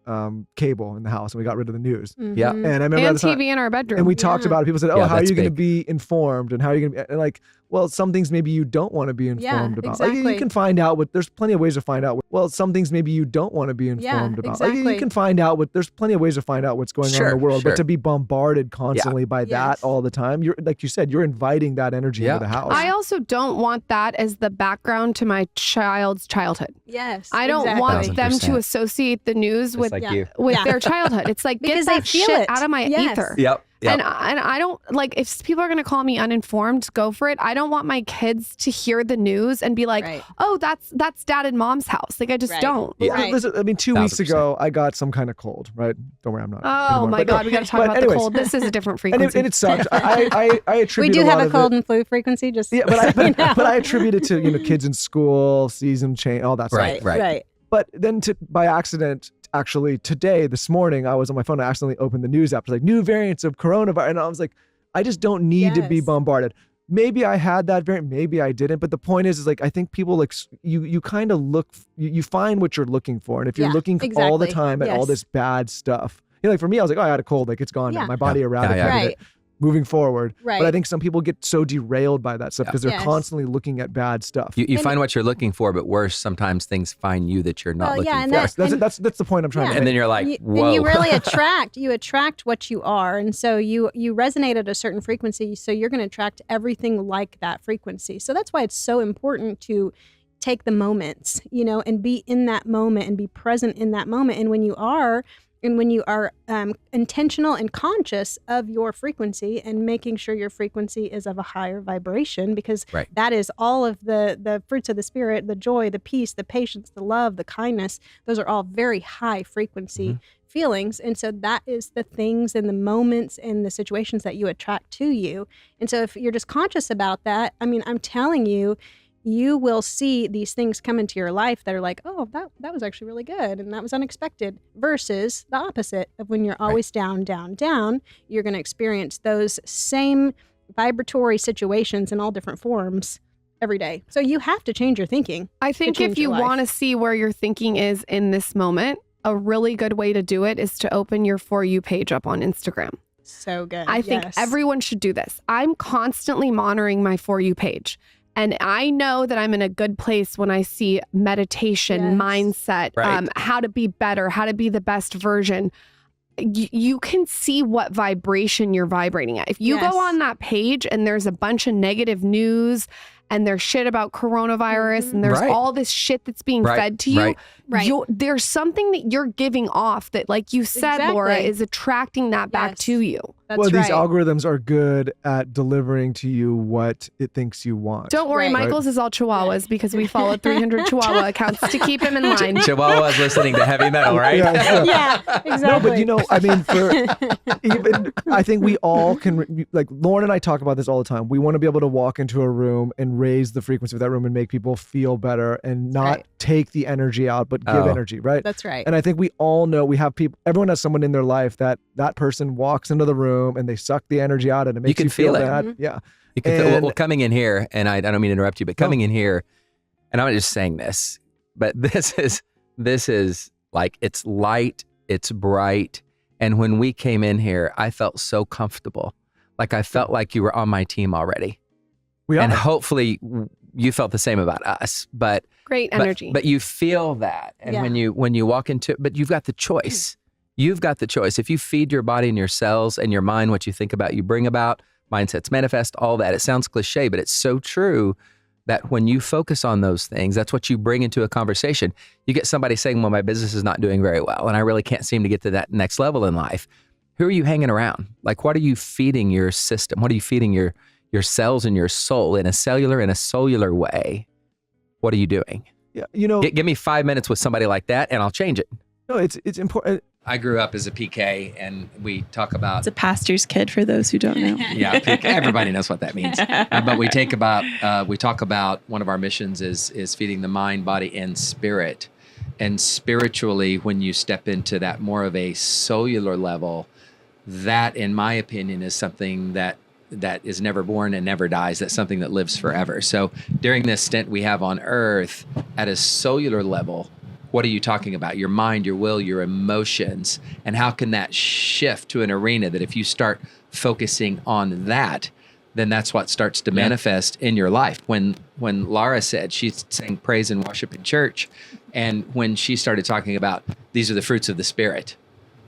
cable in the house, and we got rid of the news. Yeah. And I remember And TV in our bedroom. and we talked about it. People said, "Oh, Yeah, how are that's you going to big. be informed? And how are you going to be?" And like, well, some things maybe you don't want to be informed about. Like, exactly. you can find out what. There's plenty of ways to find out. Well, some things maybe you don't want to be informed about. Like, exactly. you can find out what. There's plenty of ways to find out what's going on in the world. Sure. But to be bombarded constantly by that Yes. all the time, you're like you said, you're inviting that energy into the house. I also don't want that as the background to my child's childhood. Yes. I don't want them 1000%. to associate the news with like you. their childhood. It's like, Because get they that feel shit it. out of my Yes. ether. Yep. And I don't, like, if people are going to call me uninformed, go for it. I don't want my kids to hear the news and be like, Right. oh, that's dad and mom's house. Like, I just Right. don't. Yeah. Right. Listen, I mean, 2 weeks 1000%. ago, I got some kind of cold, right? Don't worry, I'm not. Oh anymore. my But God, we got to talk but about anyways, the cold. This is a different and frequency. it sucked. I attribute We do a lot have a of cold it, and flu frequency. Just yeah, but you know. but I attribute it to kids in school, season change, all that stuff. Right. But then by accident, actually today, this morning, I was on my phone. I accidentally opened the news app. It's like new variants of coronavirus, and I was like, I just don't need to be Yes. bombarded. Maybe I had that variant, maybe I didn't. But the point is like I think people like you kind of look, you find what you're looking for, and if you're Yeah, looking all the exactly. time at all Yes. this bad stuff, like for me, I was like, oh, I had a cold, like it's gone now. Yeah. My body eradicated Right. it. Moving forward, Right. but I think some people get so derailed by that stuff because they're Yes. constantly looking at bad stuff. You find what you're looking for, but worse, sometimes things find you that you're not Well, looking yeah, and for. Yes, that's the point I'm trying to And make. then you're like, You- whoa. And you really attract what you are. And so you resonate at a certain frequency. So you're going to attract everything like that frequency. So that's why it's so important to take the moments, and be in that moment and be present in that moment. And when you are intentional and conscious of your frequency and making sure your frequency is of a higher vibration, because Right. that is all of the fruits of the spirit, the joy, the peace, the patience, the love, the kindness. Those are all very high frequency feelings. And so that is the things and the moments and the situations that you attract to you. And so if you're just conscious about that, I mean, I'm telling you, you will see these things come into your life that are like, oh, that was actually really good and that was unexpected, versus the opposite of when you're always down, down, down. You're going to experience those same vibratory situations in all different forms every day. So you have to change your thinking. I think change if you your life. want to see where your thinking is in this moment, a really good way to do it is to open your For You page up on Instagram. So good. I think Yes. everyone should do this. I'm constantly monitoring my For You page. And I know that I'm in a good place when I see meditation, Yes. mindset, Right. how to be better, how to be the best version. You can see what vibration you're vibrating at. If you Yes. go on that page and there's a bunch of negative news and there's shit about coronavirus and there's Right. all this shit that's being Right, fed to you, right. Right. there's something that you're giving off that, like you said, Laura, Exactly. is attracting that back Yes. to you. That's well, right. these algorithms are good at delivering to you what it thinks you want. Don't worry, Right. Michael's is all chihuahuas because we followed 300 chihuahua accounts to keep him in line. Chihuahua's listening to heavy metal, right? Yeah, Yeah, exactly. No, but I mean, I think we all can, like Lauren and I talk about this all the time. We want to be able to walk into a room and raise the frequency of that room and make people feel better and not right. take the energy out, but give Oh. energy, right? That's right. And I think we all know, we have people, everyone has someone in their life that person walks into the room and they suck the energy out and it makes can you feel feel it. bad. Yeah. You can feel, And- well, coming in here, and I don't mean to interrupt you, but coming in here, and I'm not just saying this, but this is like, it's light, it's bright. And when we came in here, I felt so comfortable. Like I felt like you were on my team already. We And are. hopefully you felt the same about us, but Great energy. But you feel that. And Yeah. when you walk into, but you've got the choice. You've got the choice. If you feed your body and your cells and your mind what you think about, you bring about, mindsets manifest, all that. It sounds cliche, but it's so true that when you focus on those things, that's what you bring into a conversation. You get somebody saying, well, my business is not doing very well and I really can't seem to get to that next level in life. Who are you hanging around? Like, what are you feeding your system? What are you feeding your cells and your soul in a cellular and a cellular way? What are you doing? Yeah. Give me 5 minutes with somebody like that and I'll change it. No, it's important. I grew up as a PK, and we talk about It's a pastor's kid for those who don't know. yeah, PK. Everybody knows what that means. But we talk about one of our missions is feeding the mind, body, and spirit. And spiritually, when you step into that more of a cellular level, that, in my opinion, is something that is never born and never dies. That's something that lives forever. So during this stint we have on Earth, at a cellular level, what are you talking about? Your mind, your will, your emotions. And how can that shift to an arena that if you start focusing on that, then that's what starts to manifest in your life. When Laura said, she sang praise and worship in church, and when she started talking about these are the fruits of the Spirit,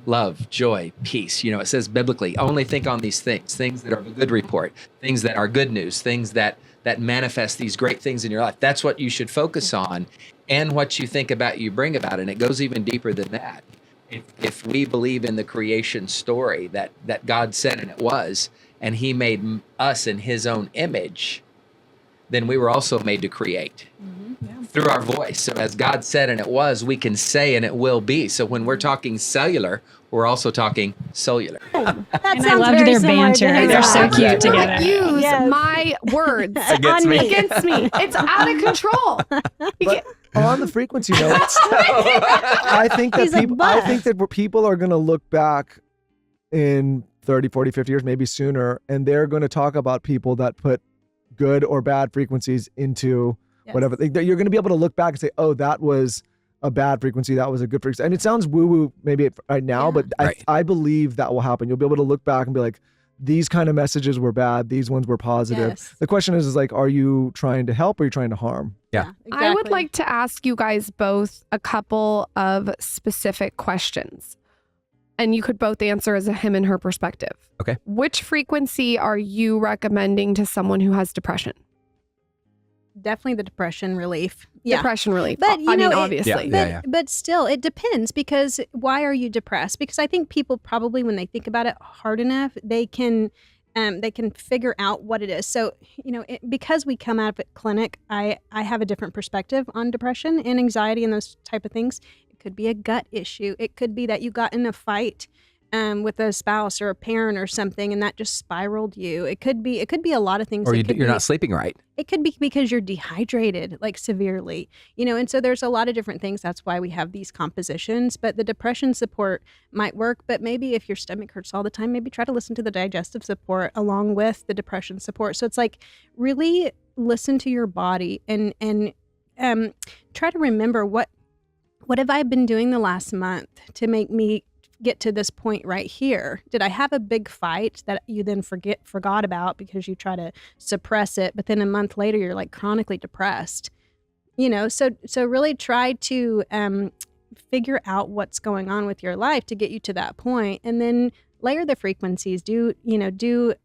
love, joy, peace. It says biblically, only think on these things that are of a good report, things that are good news, things that manifest these great things in your life. That's what you should focus on, and what you think about, you bring about. And it goes even deeper than that. If we believe in the creation story that God said and it was, and he made us in his own image, then we were also made to create through our voice. So as God said and it was, we can say and it will be. So when we're talking cellular, wewe're also talking cellular. That And I sounds loved very their similar to banter. his. They're so I cute would not together. use Yes. my words Against me. against me. It's out of control. But on the frequency note, I think that He's a people are going to look back in 30, 40, 50 years, maybe sooner, and they're going to talk about people that put good or bad frequencies into whatever. You're going to be able to look back and say, oh, that was a bad frequency, that was a good frequency. And it sounds woo-woo maybe right now, but I believe that will happen. You'll be able to look back and be like, these kind of messages were bad, these ones were positive. Yes. The question is like, are you trying to help or are you trying to harm? Yeah. Exactly. I would like to ask you guys both a couple of specific questions. And you could both answer as a him and her perspective. Okay. Which frequency are you recommending to someone who has depression? Definitely the depression relief. Yeah. Depression relief. But, you know, obviously. But still, it depends, because why are you depressed? Because I think people probably, when they think about it hard enough, they can figure out what it is. So, because we come out of a clinic, I have a different perspective on depression and anxiety and those type of things. It could be a gut issue. It could be that you got in a fight with a spouse or a parent or something, and that just spiraled you. It could be a lot of things. Or you're not sleeping right. It could be because you're dehydrated, like severely, and so there's a lot of different things. That's why we have these compositions. But the depression support might work. But maybe if your stomach hurts all the time, maybe try to listen to the digestive support along with the depression support. So it's like really listen to your body and try to remember what have I been doing the last month to make me get to this point right here? Did I have a big fight that you then forgot about because you try to suppress it, but then a month later you're like chronically depressed? So really try to figure out what's going on with your life to get you to that point, and then layer the frequencies. Do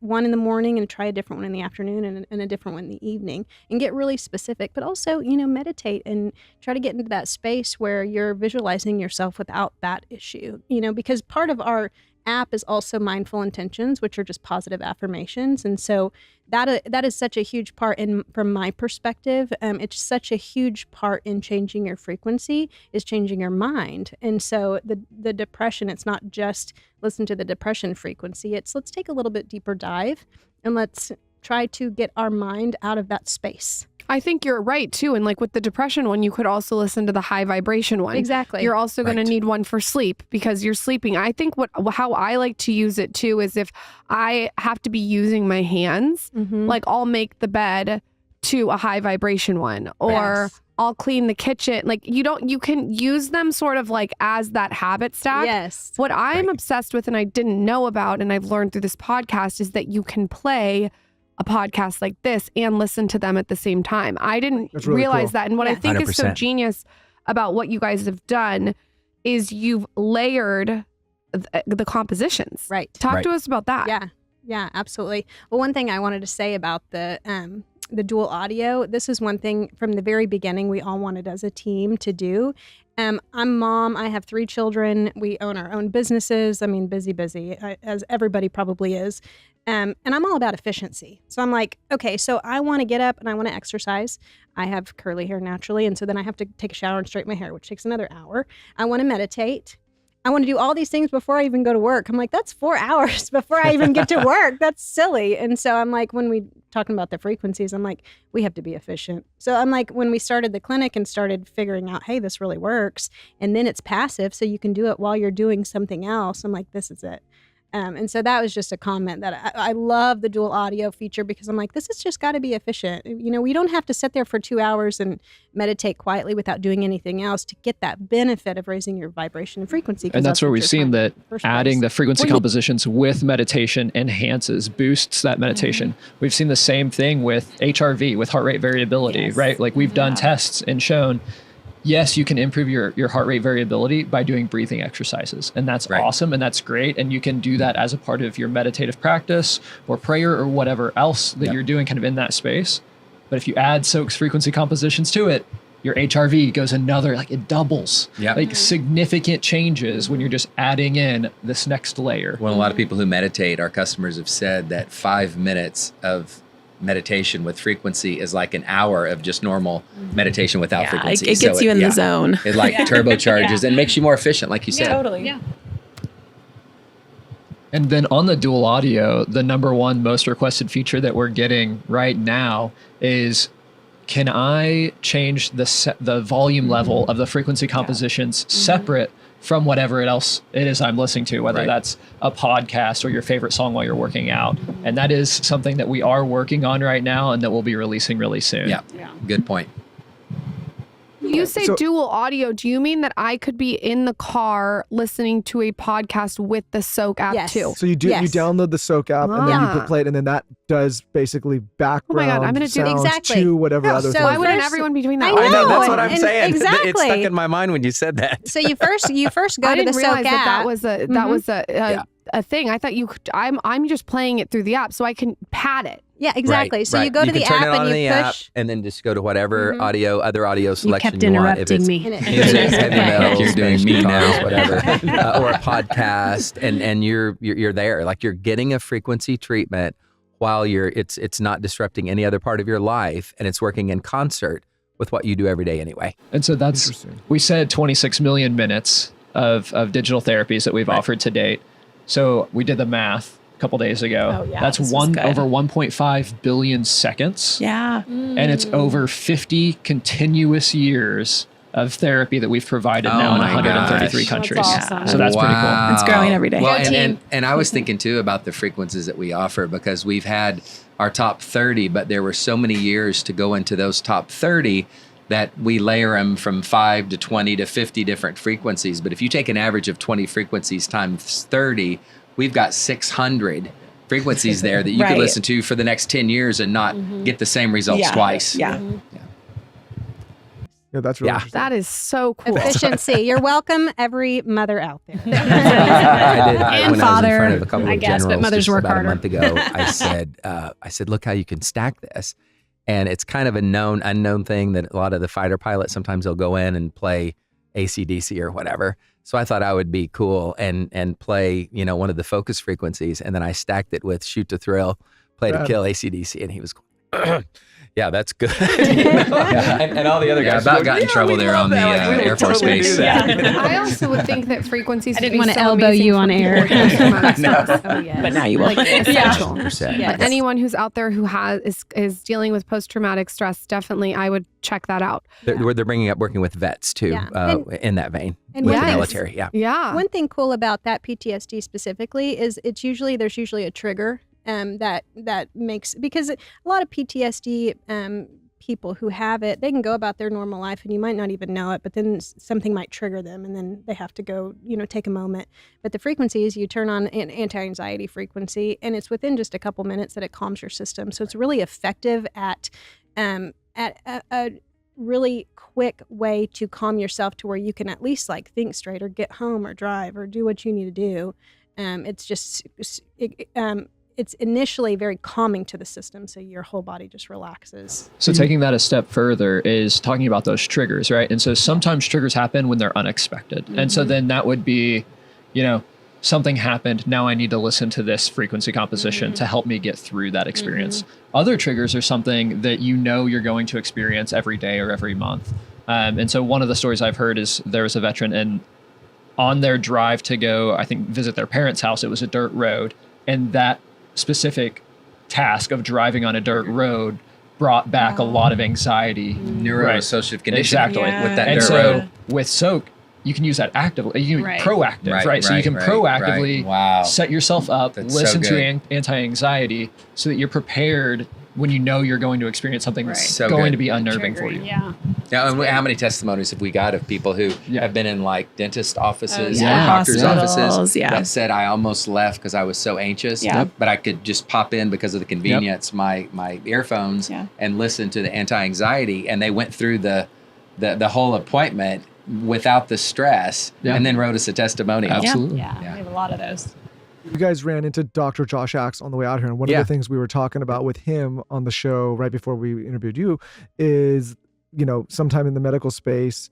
one in the morning and try a different one in the afternoon and a different one in the evening, and get really specific. But also, meditate and try to get into that space where you're visualizing yourself without that issue, because part of our app is also mindful intentions, which are just positive affirmations. And so that is such a huge part from my perspective. It's such a huge part in changing your frequency is changing your mind. And so the depression, it's not just listen to the depression frequency. It's let's take a little bit deeper dive and let's try to get our mind out of that space. I think you're right too. And like with the depression one, you could also listen to the high vibration one. Exactly. You're also going to need one for sleep because you're sleeping. I think how I like to use it too is if I have to be using my hands, like I'll make the bed to a high vibration one, or I'll clean the kitchen. Like you can use them sort of like as that habit stack. Yes. What I'm obsessed with and I didn't know about and I've learned through this podcast is that you can play a podcast like this and listen to them at the same time. I didn't realize that. And what I think is so genius about what you guys have done is you've layered the compositions. Right. Talk to us about that. Yeah, absolutely. Well, one thing I wanted to say about the dual audio, this is one thing from the very beginning we all wanted as a team to do. I'm mom. I have 3 children. We own our own businesses. I mean, busy, as everybody probably is. And I'm all about efficiency. So I'm like, okay, so I want to get up and I want to exercise. I have curly hair naturally. And so then I have to take a shower and straighten my hair, which takes another hour. I want to meditate. I want to do all these things before I even go to work. I'm like, that's 4 hours before I even get to work. That's silly. And so I'm like, when we talking about the frequencies, I'm like, we have to be efficient. So I'm like, when we started the clinic and started figuring out, hey, this really works. And then it's passive, so you can do it while you're doing something else. I'm like, this is it. And so that was just a comment that I love the dual audio feature, because I'm like, this has just got to be efficient. You know, we don't have to sit there for 2 hours and meditate quietly without doing anything else to get that benefit of raising your vibration and frequency. And that's where we've seen that adding the frequency compositions with meditation enhances, boosts that meditation. We've seen the same thing with HRV, with heart rate variability, right? Like we've done tests and shown, yes, you can improve your heart rate variability by doing breathing exercises. And that's awesome. And that's great. And you can do that as a part of your meditative practice or prayer or whatever else that you're doing kind of in that space. But if you add Soak's frequency compositions to it, your HRV goes another, like it doubles. Like significant changes when you're just adding in this next layer. Well, a lot of people who meditate, our customers have said that 5 minutes of meditation with frequency is like an hour of just normal meditation without frequency. It gets you in the zone. It like turbocharges and makes you more efficient, like you said. Totally. Yeah. And then on the dual audio, the number one most requested feature that we're getting right now is, can I change the volume level of the frequency compositions separate from whatever else it is I'm listening to, whether that's a podcast or your favorite song while you're working out. And that is something that we are working on right now and that we'll be releasing really soon. Yeah. Good point. You say dual audio. Do you mean that I could be in the car listening to a podcast with the Soak app too? So you download the Soak app and then you play it, and then that does basically background I'm gonna do sounds to whatever other thing. Why wouldn't everyone be doing that? I know, that's what I'm saying. Exactly. It stuck in my mind when you said that. So you first go to the Soak app. That was a thing. I thought you could, I'm just playing it through the app so I can pad it. Yeah, exactly. So you go to the app and you push, and then just go to whatever other audio selection kept you want. interrupting me. Music, heavy metal, you're doing me now, whatever, or a podcast, and you're there. Like you're getting a frequency treatment while it's not disrupting any other part of your life, and it's working in concert with what you do every day anyway. And so we said 26 million minutes of digital therapies that we've offered to date. So we did the math a couple days ago. That's over 1.5 billion seconds. Yeah. And it's over 50 continuous years of therapy that we've provided now in 133 countries. That's awesome. So that's pretty cool. It's growing every day. Well, and I was thinking too about the frequencies that we offer, because we've had our top 30, but there were so many years to go into those top 30 that we layer them from 5 to 20 to 50 different frequencies. But if you take an average of 20 frequencies times 30, we've got 600 frequencies there that you could listen to for the next 10 years and not get the same results twice. Yeah, that's really interesting. That is so cool. Efficiency. You're welcome, every mother out there. I did. And when father, I was in front of a couple I of guess, but generals mothers just work about harder. a month ago, I said, look how you can stack this. And it's kind of a unknown thing that a lot of the fighter pilots, sometimes they'll go in and play AC/DC or whatever. So I thought I would be cool and play, one of the focus frequencies. And then I stacked it with Shoot to Thrill, Play to Kill, AC/DC. And he was going, yeah, that's good. And all the other guys about got in trouble there on the Air Force Base. I also would think that frequencies. I didn't want to elbow you on air. But now you will. Like essential. Yes. Anyone who's out there who is dealing with post-traumatic stress, definitely, I would check that out. They're bringing up working with vets too, in that vein, and with the yes. military. Yeah. One thing cool about that PTSD specifically is there's usually a trigger that makes, because a lot of PTSD people who have it, they can go about their normal life and you might not even know it, but then something might trigger them and then they have to go, take a moment. But the frequencies, you turn on an anti-anxiety frequency and it's within just a couple minutes that it calms your system. So it's really effective at a really quick way to calm yourself to where you can at least think straight or get home or drive or do what you need to do. It's initially very calming to the system, so your whole body just relaxes. So taking that a step further is talking about those triggers, right? And so sometimes triggers happen when they're unexpected. And so then that would be, something happened, now I need to listen to this frequency composition to help me get through that experience. Other triggers are something that you're going to experience every day or every month. And so one of the stories I've heard is there was a veteran, and on their drive to go, I think, visit their parents' house. It was a dirt road. And that specific task of driving on a dirt road brought back a lot of anxiety. Neuroassociative conditioning. Exactly. With that And dirt so road. with Soak, you can use that actively. You can Right. proactive, right? So you can proactively Wow. set yourself up, That's listen so to good. anti-anxiety so that you're prepared when you know you're going to experience something that's So going good. to be unnerving for you. Yeah. Now, and how many testimonies have we got of people who have been in like dentist offices, yeah. or doctor's Hospitals, offices yeah. that said, I almost left because I was so anxious, but I could just pop in because of the convenience, my earphones, and listen to the anti-anxiety. And they went through the whole appointment without the stress, and then wrote us a testimonial. Absolutely. Yeah. We have a lot of those. You guys ran into Dr. Josh Axe on the way out here. And one of the things we were talking about with him on the show right before we interviewed you is, sometime in the medical space,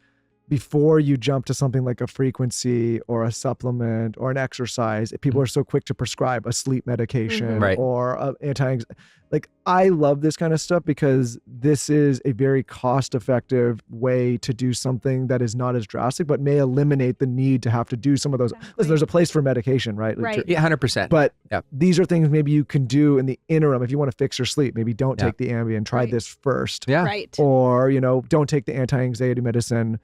before you jump to something like a frequency or a supplement or an exercise, people are so quick to prescribe a sleep medication or anti-anxiety. Like, I love this kind of stuff because this is a very cost-effective way to do something that is not as drastic, but may eliminate the need to have to do some of those. Listen, there's a place for medication, right? Yeah, 100%. But these are things maybe you can do in the interim. If you want to fix your sleep, maybe don't take the Ambien, try this first. Yeah. Right. Or, don't take the anti-anxiety medicine.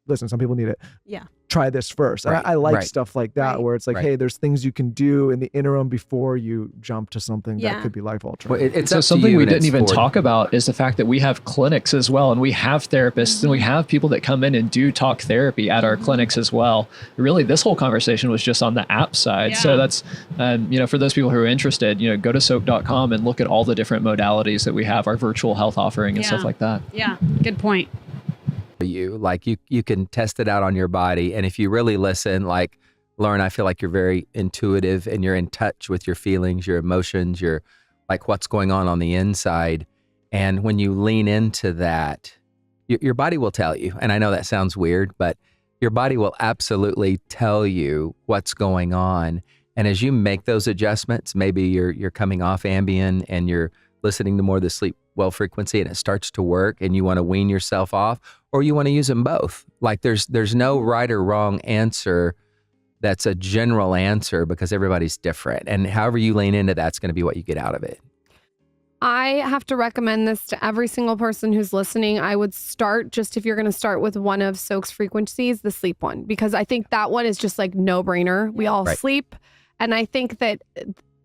Listen, some people need it. Yeah. Try this first. And I like stuff like that where it's like, hey, there's things you can do in the interim before you jump to something that could be life altering. Well, it's So up to something you we and didn't it's even for- talk about is the fact that we have clinics as well, and we have therapists, and we have people that come in and do talk therapy at our clinics as well. Really, this whole conversation was just on the app side. So that's, for those people who are interested, go to soak.com and look at all the different modalities that we have, our virtual health offering and stuff like that. Yeah. Good point. You can test it out on your body, and if you really listen, like Lauren, I feel like you're very intuitive and you're in touch with your feelings, your emotions, your like what's going on the inside. And when you lean into that, your body will tell you. And I know that sounds weird, but your body will absolutely tell you what's going on. And as you make those adjustments, maybe you're coming off Ambien and you're listening to more of the sleep well frequency and it starts to work and you want to wean yourself off, or you want to use them both. Like there's no right or wrong answer that's a general answer because everybody's different. And however you lean into that's going to be what you get out of it. I have to recommend this to every single person who's listening. I would start, just if you're going to start with one of Soak's frequencies, the sleep one, because I think that one is just like no brainer. We all sleep. And I think that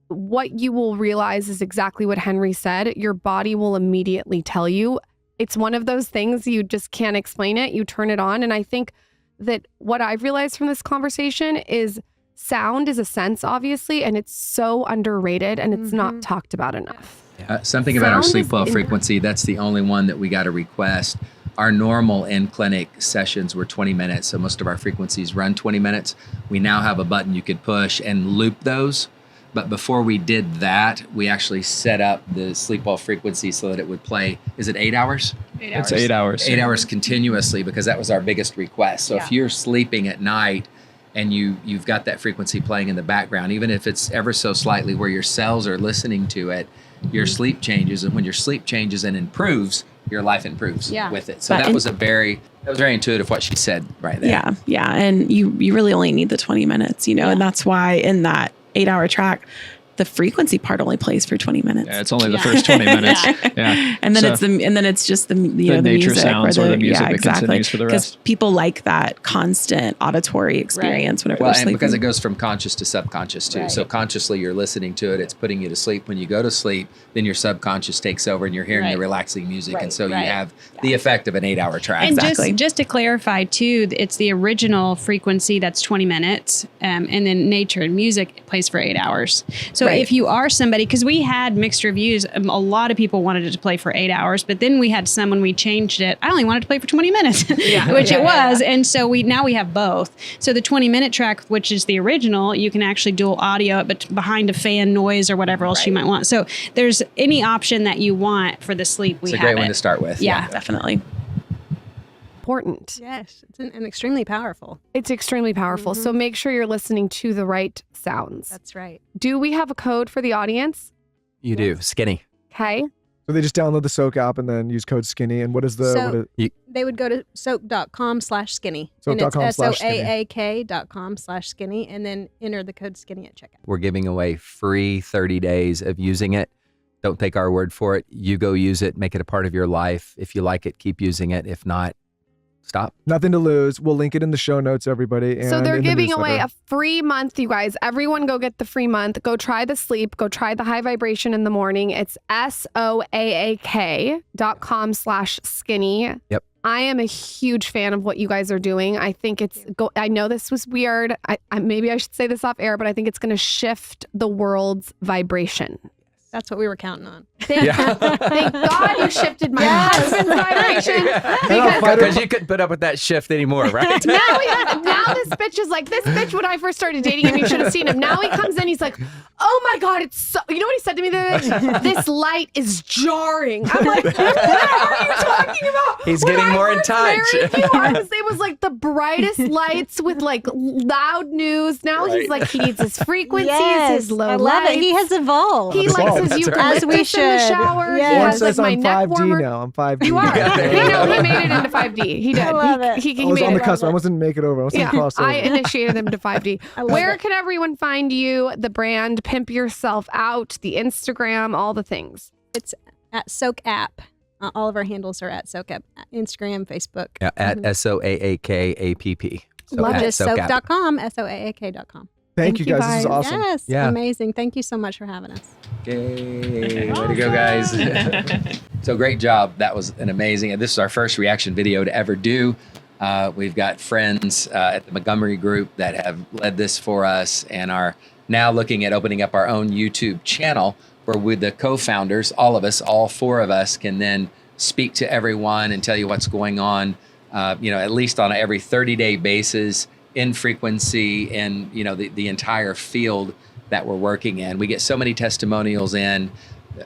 what you will realize is exactly what Henry said. Your body will immediately tell you. It's one of those things you just can't explain it. You turn it on. And I think that what I've realized from this conversation is sound is a sense, obviously, and it's so underrated and it's not talked about enough. Something about our Sound sleep is well frequency, that's the only one that we got to request. Our normal in-clinic sessions were 20 minutes, so most of our frequencies run 20 minutes. We now have a button you could push and loop those. But before we did that, we actually set up the sleep well frequency so that it would play, is it 8 hours? 8 hours. It's 8 hours. 8 hours continuously, because that was our biggest request. So if you're sleeping at night and you've got that frequency playing in the background, even if it's ever so slightly where your cells are listening to it, your sleep changes. And when your sleep changes and improves, your life improves with it. So that was very intuitive what she said right there. Yeah. And you really only need the 20 minutes, and that's why in that 8-hour track, the frequency part only plays for 20 minutes. Yeah, it's only the first 20 minutes. And then it's just the nature music sounds or the music that continues for the rest. Because people like that constant auditory experience whenever they're sleeping. And because it goes from conscious to subconscious too. So consciously you're listening to it, it's putting you to sleep. When you go to sleep, then your subconscious takes over and you're hearing the relaxing music. And so you have the effect of an 8-hour track. And just to clarify too, it's the original frequency that's 20 minutes, and then nature and music plays for 8 hours. So if you are somebody, because we had mixed reviews, a lot of people wanted it to play for 8 hours, but then we had some when we changed it, I only wanted to play for 20 minutes, which it was. And so now we have both. So the 20-minute track, which is the original, you can actually dual audio it, but behind a fan noise or whatever else you might want. So there's any option that you want for the sleep. It's a great one to start with. Yeah, definitely. Important. Yes, it's an extremely powerful. It's extremely powerful. So make sure you're listening to the right sounds. That's right. Do we have a code for the audience? You do. Skinny. Okay. So they just download the Soaak app and then use code skinny. And what is the, they would go to soak.com/skinny. And it's soaak.com/skinny, and then enter the code skinny at checkout. We're giving away free 30 days of using it. Don't take our word for it. You go use it, make it a part of your life. If you like it, keep using it. If not, stop. Nothing to lose. We'll link it in the show notes, everybody. And so they're in the giving away newsletter. a free month, you guys. Everyone go get the free month. Go try the sleep. Go try the high vibration in the morning. It's soaak.com/skinny. Yep. I am a huge fan of what you guys are doing. I think I know this was weird. Maybe I should say this off air, but I think it's going to shift the world's vibration. That's what we were counting on. Thank God you shifted my husband's vibration. Because you couldn't put up with that shift anymore, right? now this bitch is like, this bitch, when I first started dating him, you should have seen him. Now he comes in, he's like, oh my God, it's so, you know what he said to me? This light is jarring. I'm like, what are you talking about? He's When getting I more in first touch. married you, it was like the brightest lights with like loud news. Now he's like, he needs his frequencies, his low I love lights. it. He has evolved. He likes his That's right. eucalyptus As we in the should. shower. Yes. He One has like says my I'm neck 5D warmer. now. I'm 5D. You are. Yeah, there you He go. made it into 5D. He did. I love it. He I was made on the it. cusp. I wasn't make it over. I wasn't Yeah, crossover. I initiated him to 5D. Where can everyone find you, the brand, Pimp Yourself Out, the Instagram, all the things? It's at Soak app. All of our handles are at Soak app. Instagram, Facebook. Yeah, at SOAAKAPP. So Love at it. Soaak. Soak.com, SOAAK.com. Thank you guys. This is awesome. Yes, Yeah. amazing. Thank you so much for having us. Yay, way to go, guys. So great job. That was an amazing, and this is our first reaction video to ever do. We've got friends at the Montgomery Group that have led this for us and are now looking at opening up our own YouTube channel where with the co-founders, all of us, all four of us can then speak to everyone and tell you what's going on, at least on every 30-day basis in frequency in, the entire field that we're working in. We get so many testimonials in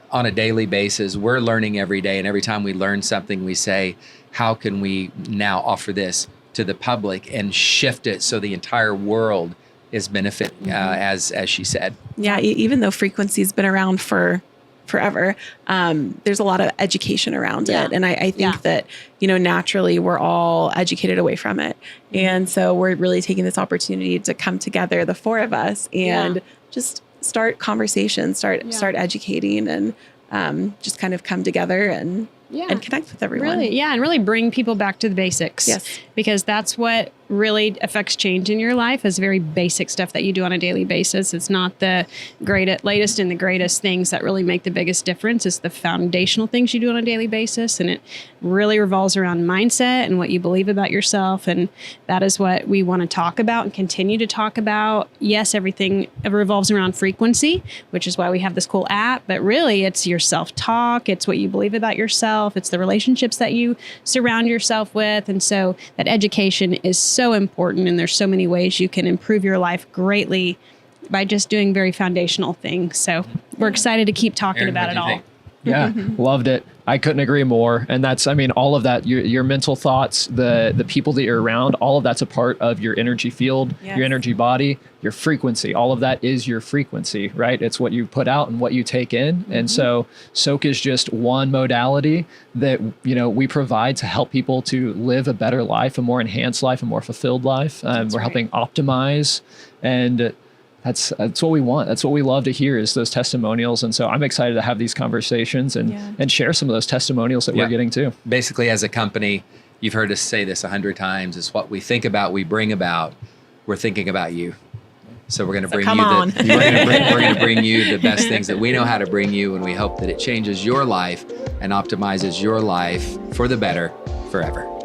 on a daily basis. We're learning every day. And every time we learn something, we say, how can we now offer this to the public and shift it so the entire world is benefiting, as she said. Yeah, even though frequency's been around for forever, there's a lot of education around it. And I think that, naturally we're all educated away from it. And so we're really taking this opportunity to come together, the four of us, and just start conversations, start educating, and just kind of come together and connect with everyone. And really bring people back to the basics. Yes. Because that's what really affects change in your life, is very basic stuff that you do on a daily basis. It's not the latest and the greatest things that really make the biggest difference. It's the foundational things you do on a daily basis. And it really revolves around mindset and what you believe about yourself. And that is what we want to talk about and continue to talk about. Yes, everything revolves around frequency, which is why we have this cool app. But really, it's your self-talk. It's what you believe about yourself. It's the relationships that you surround yourself with. And so that education is so important, and there's so many ways you can improve your life greatly by just doing very foundational things. So we're excited to keep talking Aaron, about what it do you all. think? Yeah, loved it. I couldn't agree more. And that's, all of that, your mental thoughts, the people that you're around, all of that's a part of your energy field, your energy body, your frequency. All of that is your frequency, right? It's what you put out and what you take in. And so Soak is just one modality that, we provide to help people to live a better life, a more enhanced life, a more fulfilled life. We're helping optimize, and that's what we want. That's what we love to hear, is those testimonials. And so I'm excited to have these conversations and share some of those testimonials that we're getting too. Basically, as a company, you've heard us say this 100 times, is what we think about, we bring about. We're thinking about you. So we're going to bring we're going to bring you the best things that we know how to bring you, and we hope that it changes your life and optimizes your life for the better forever.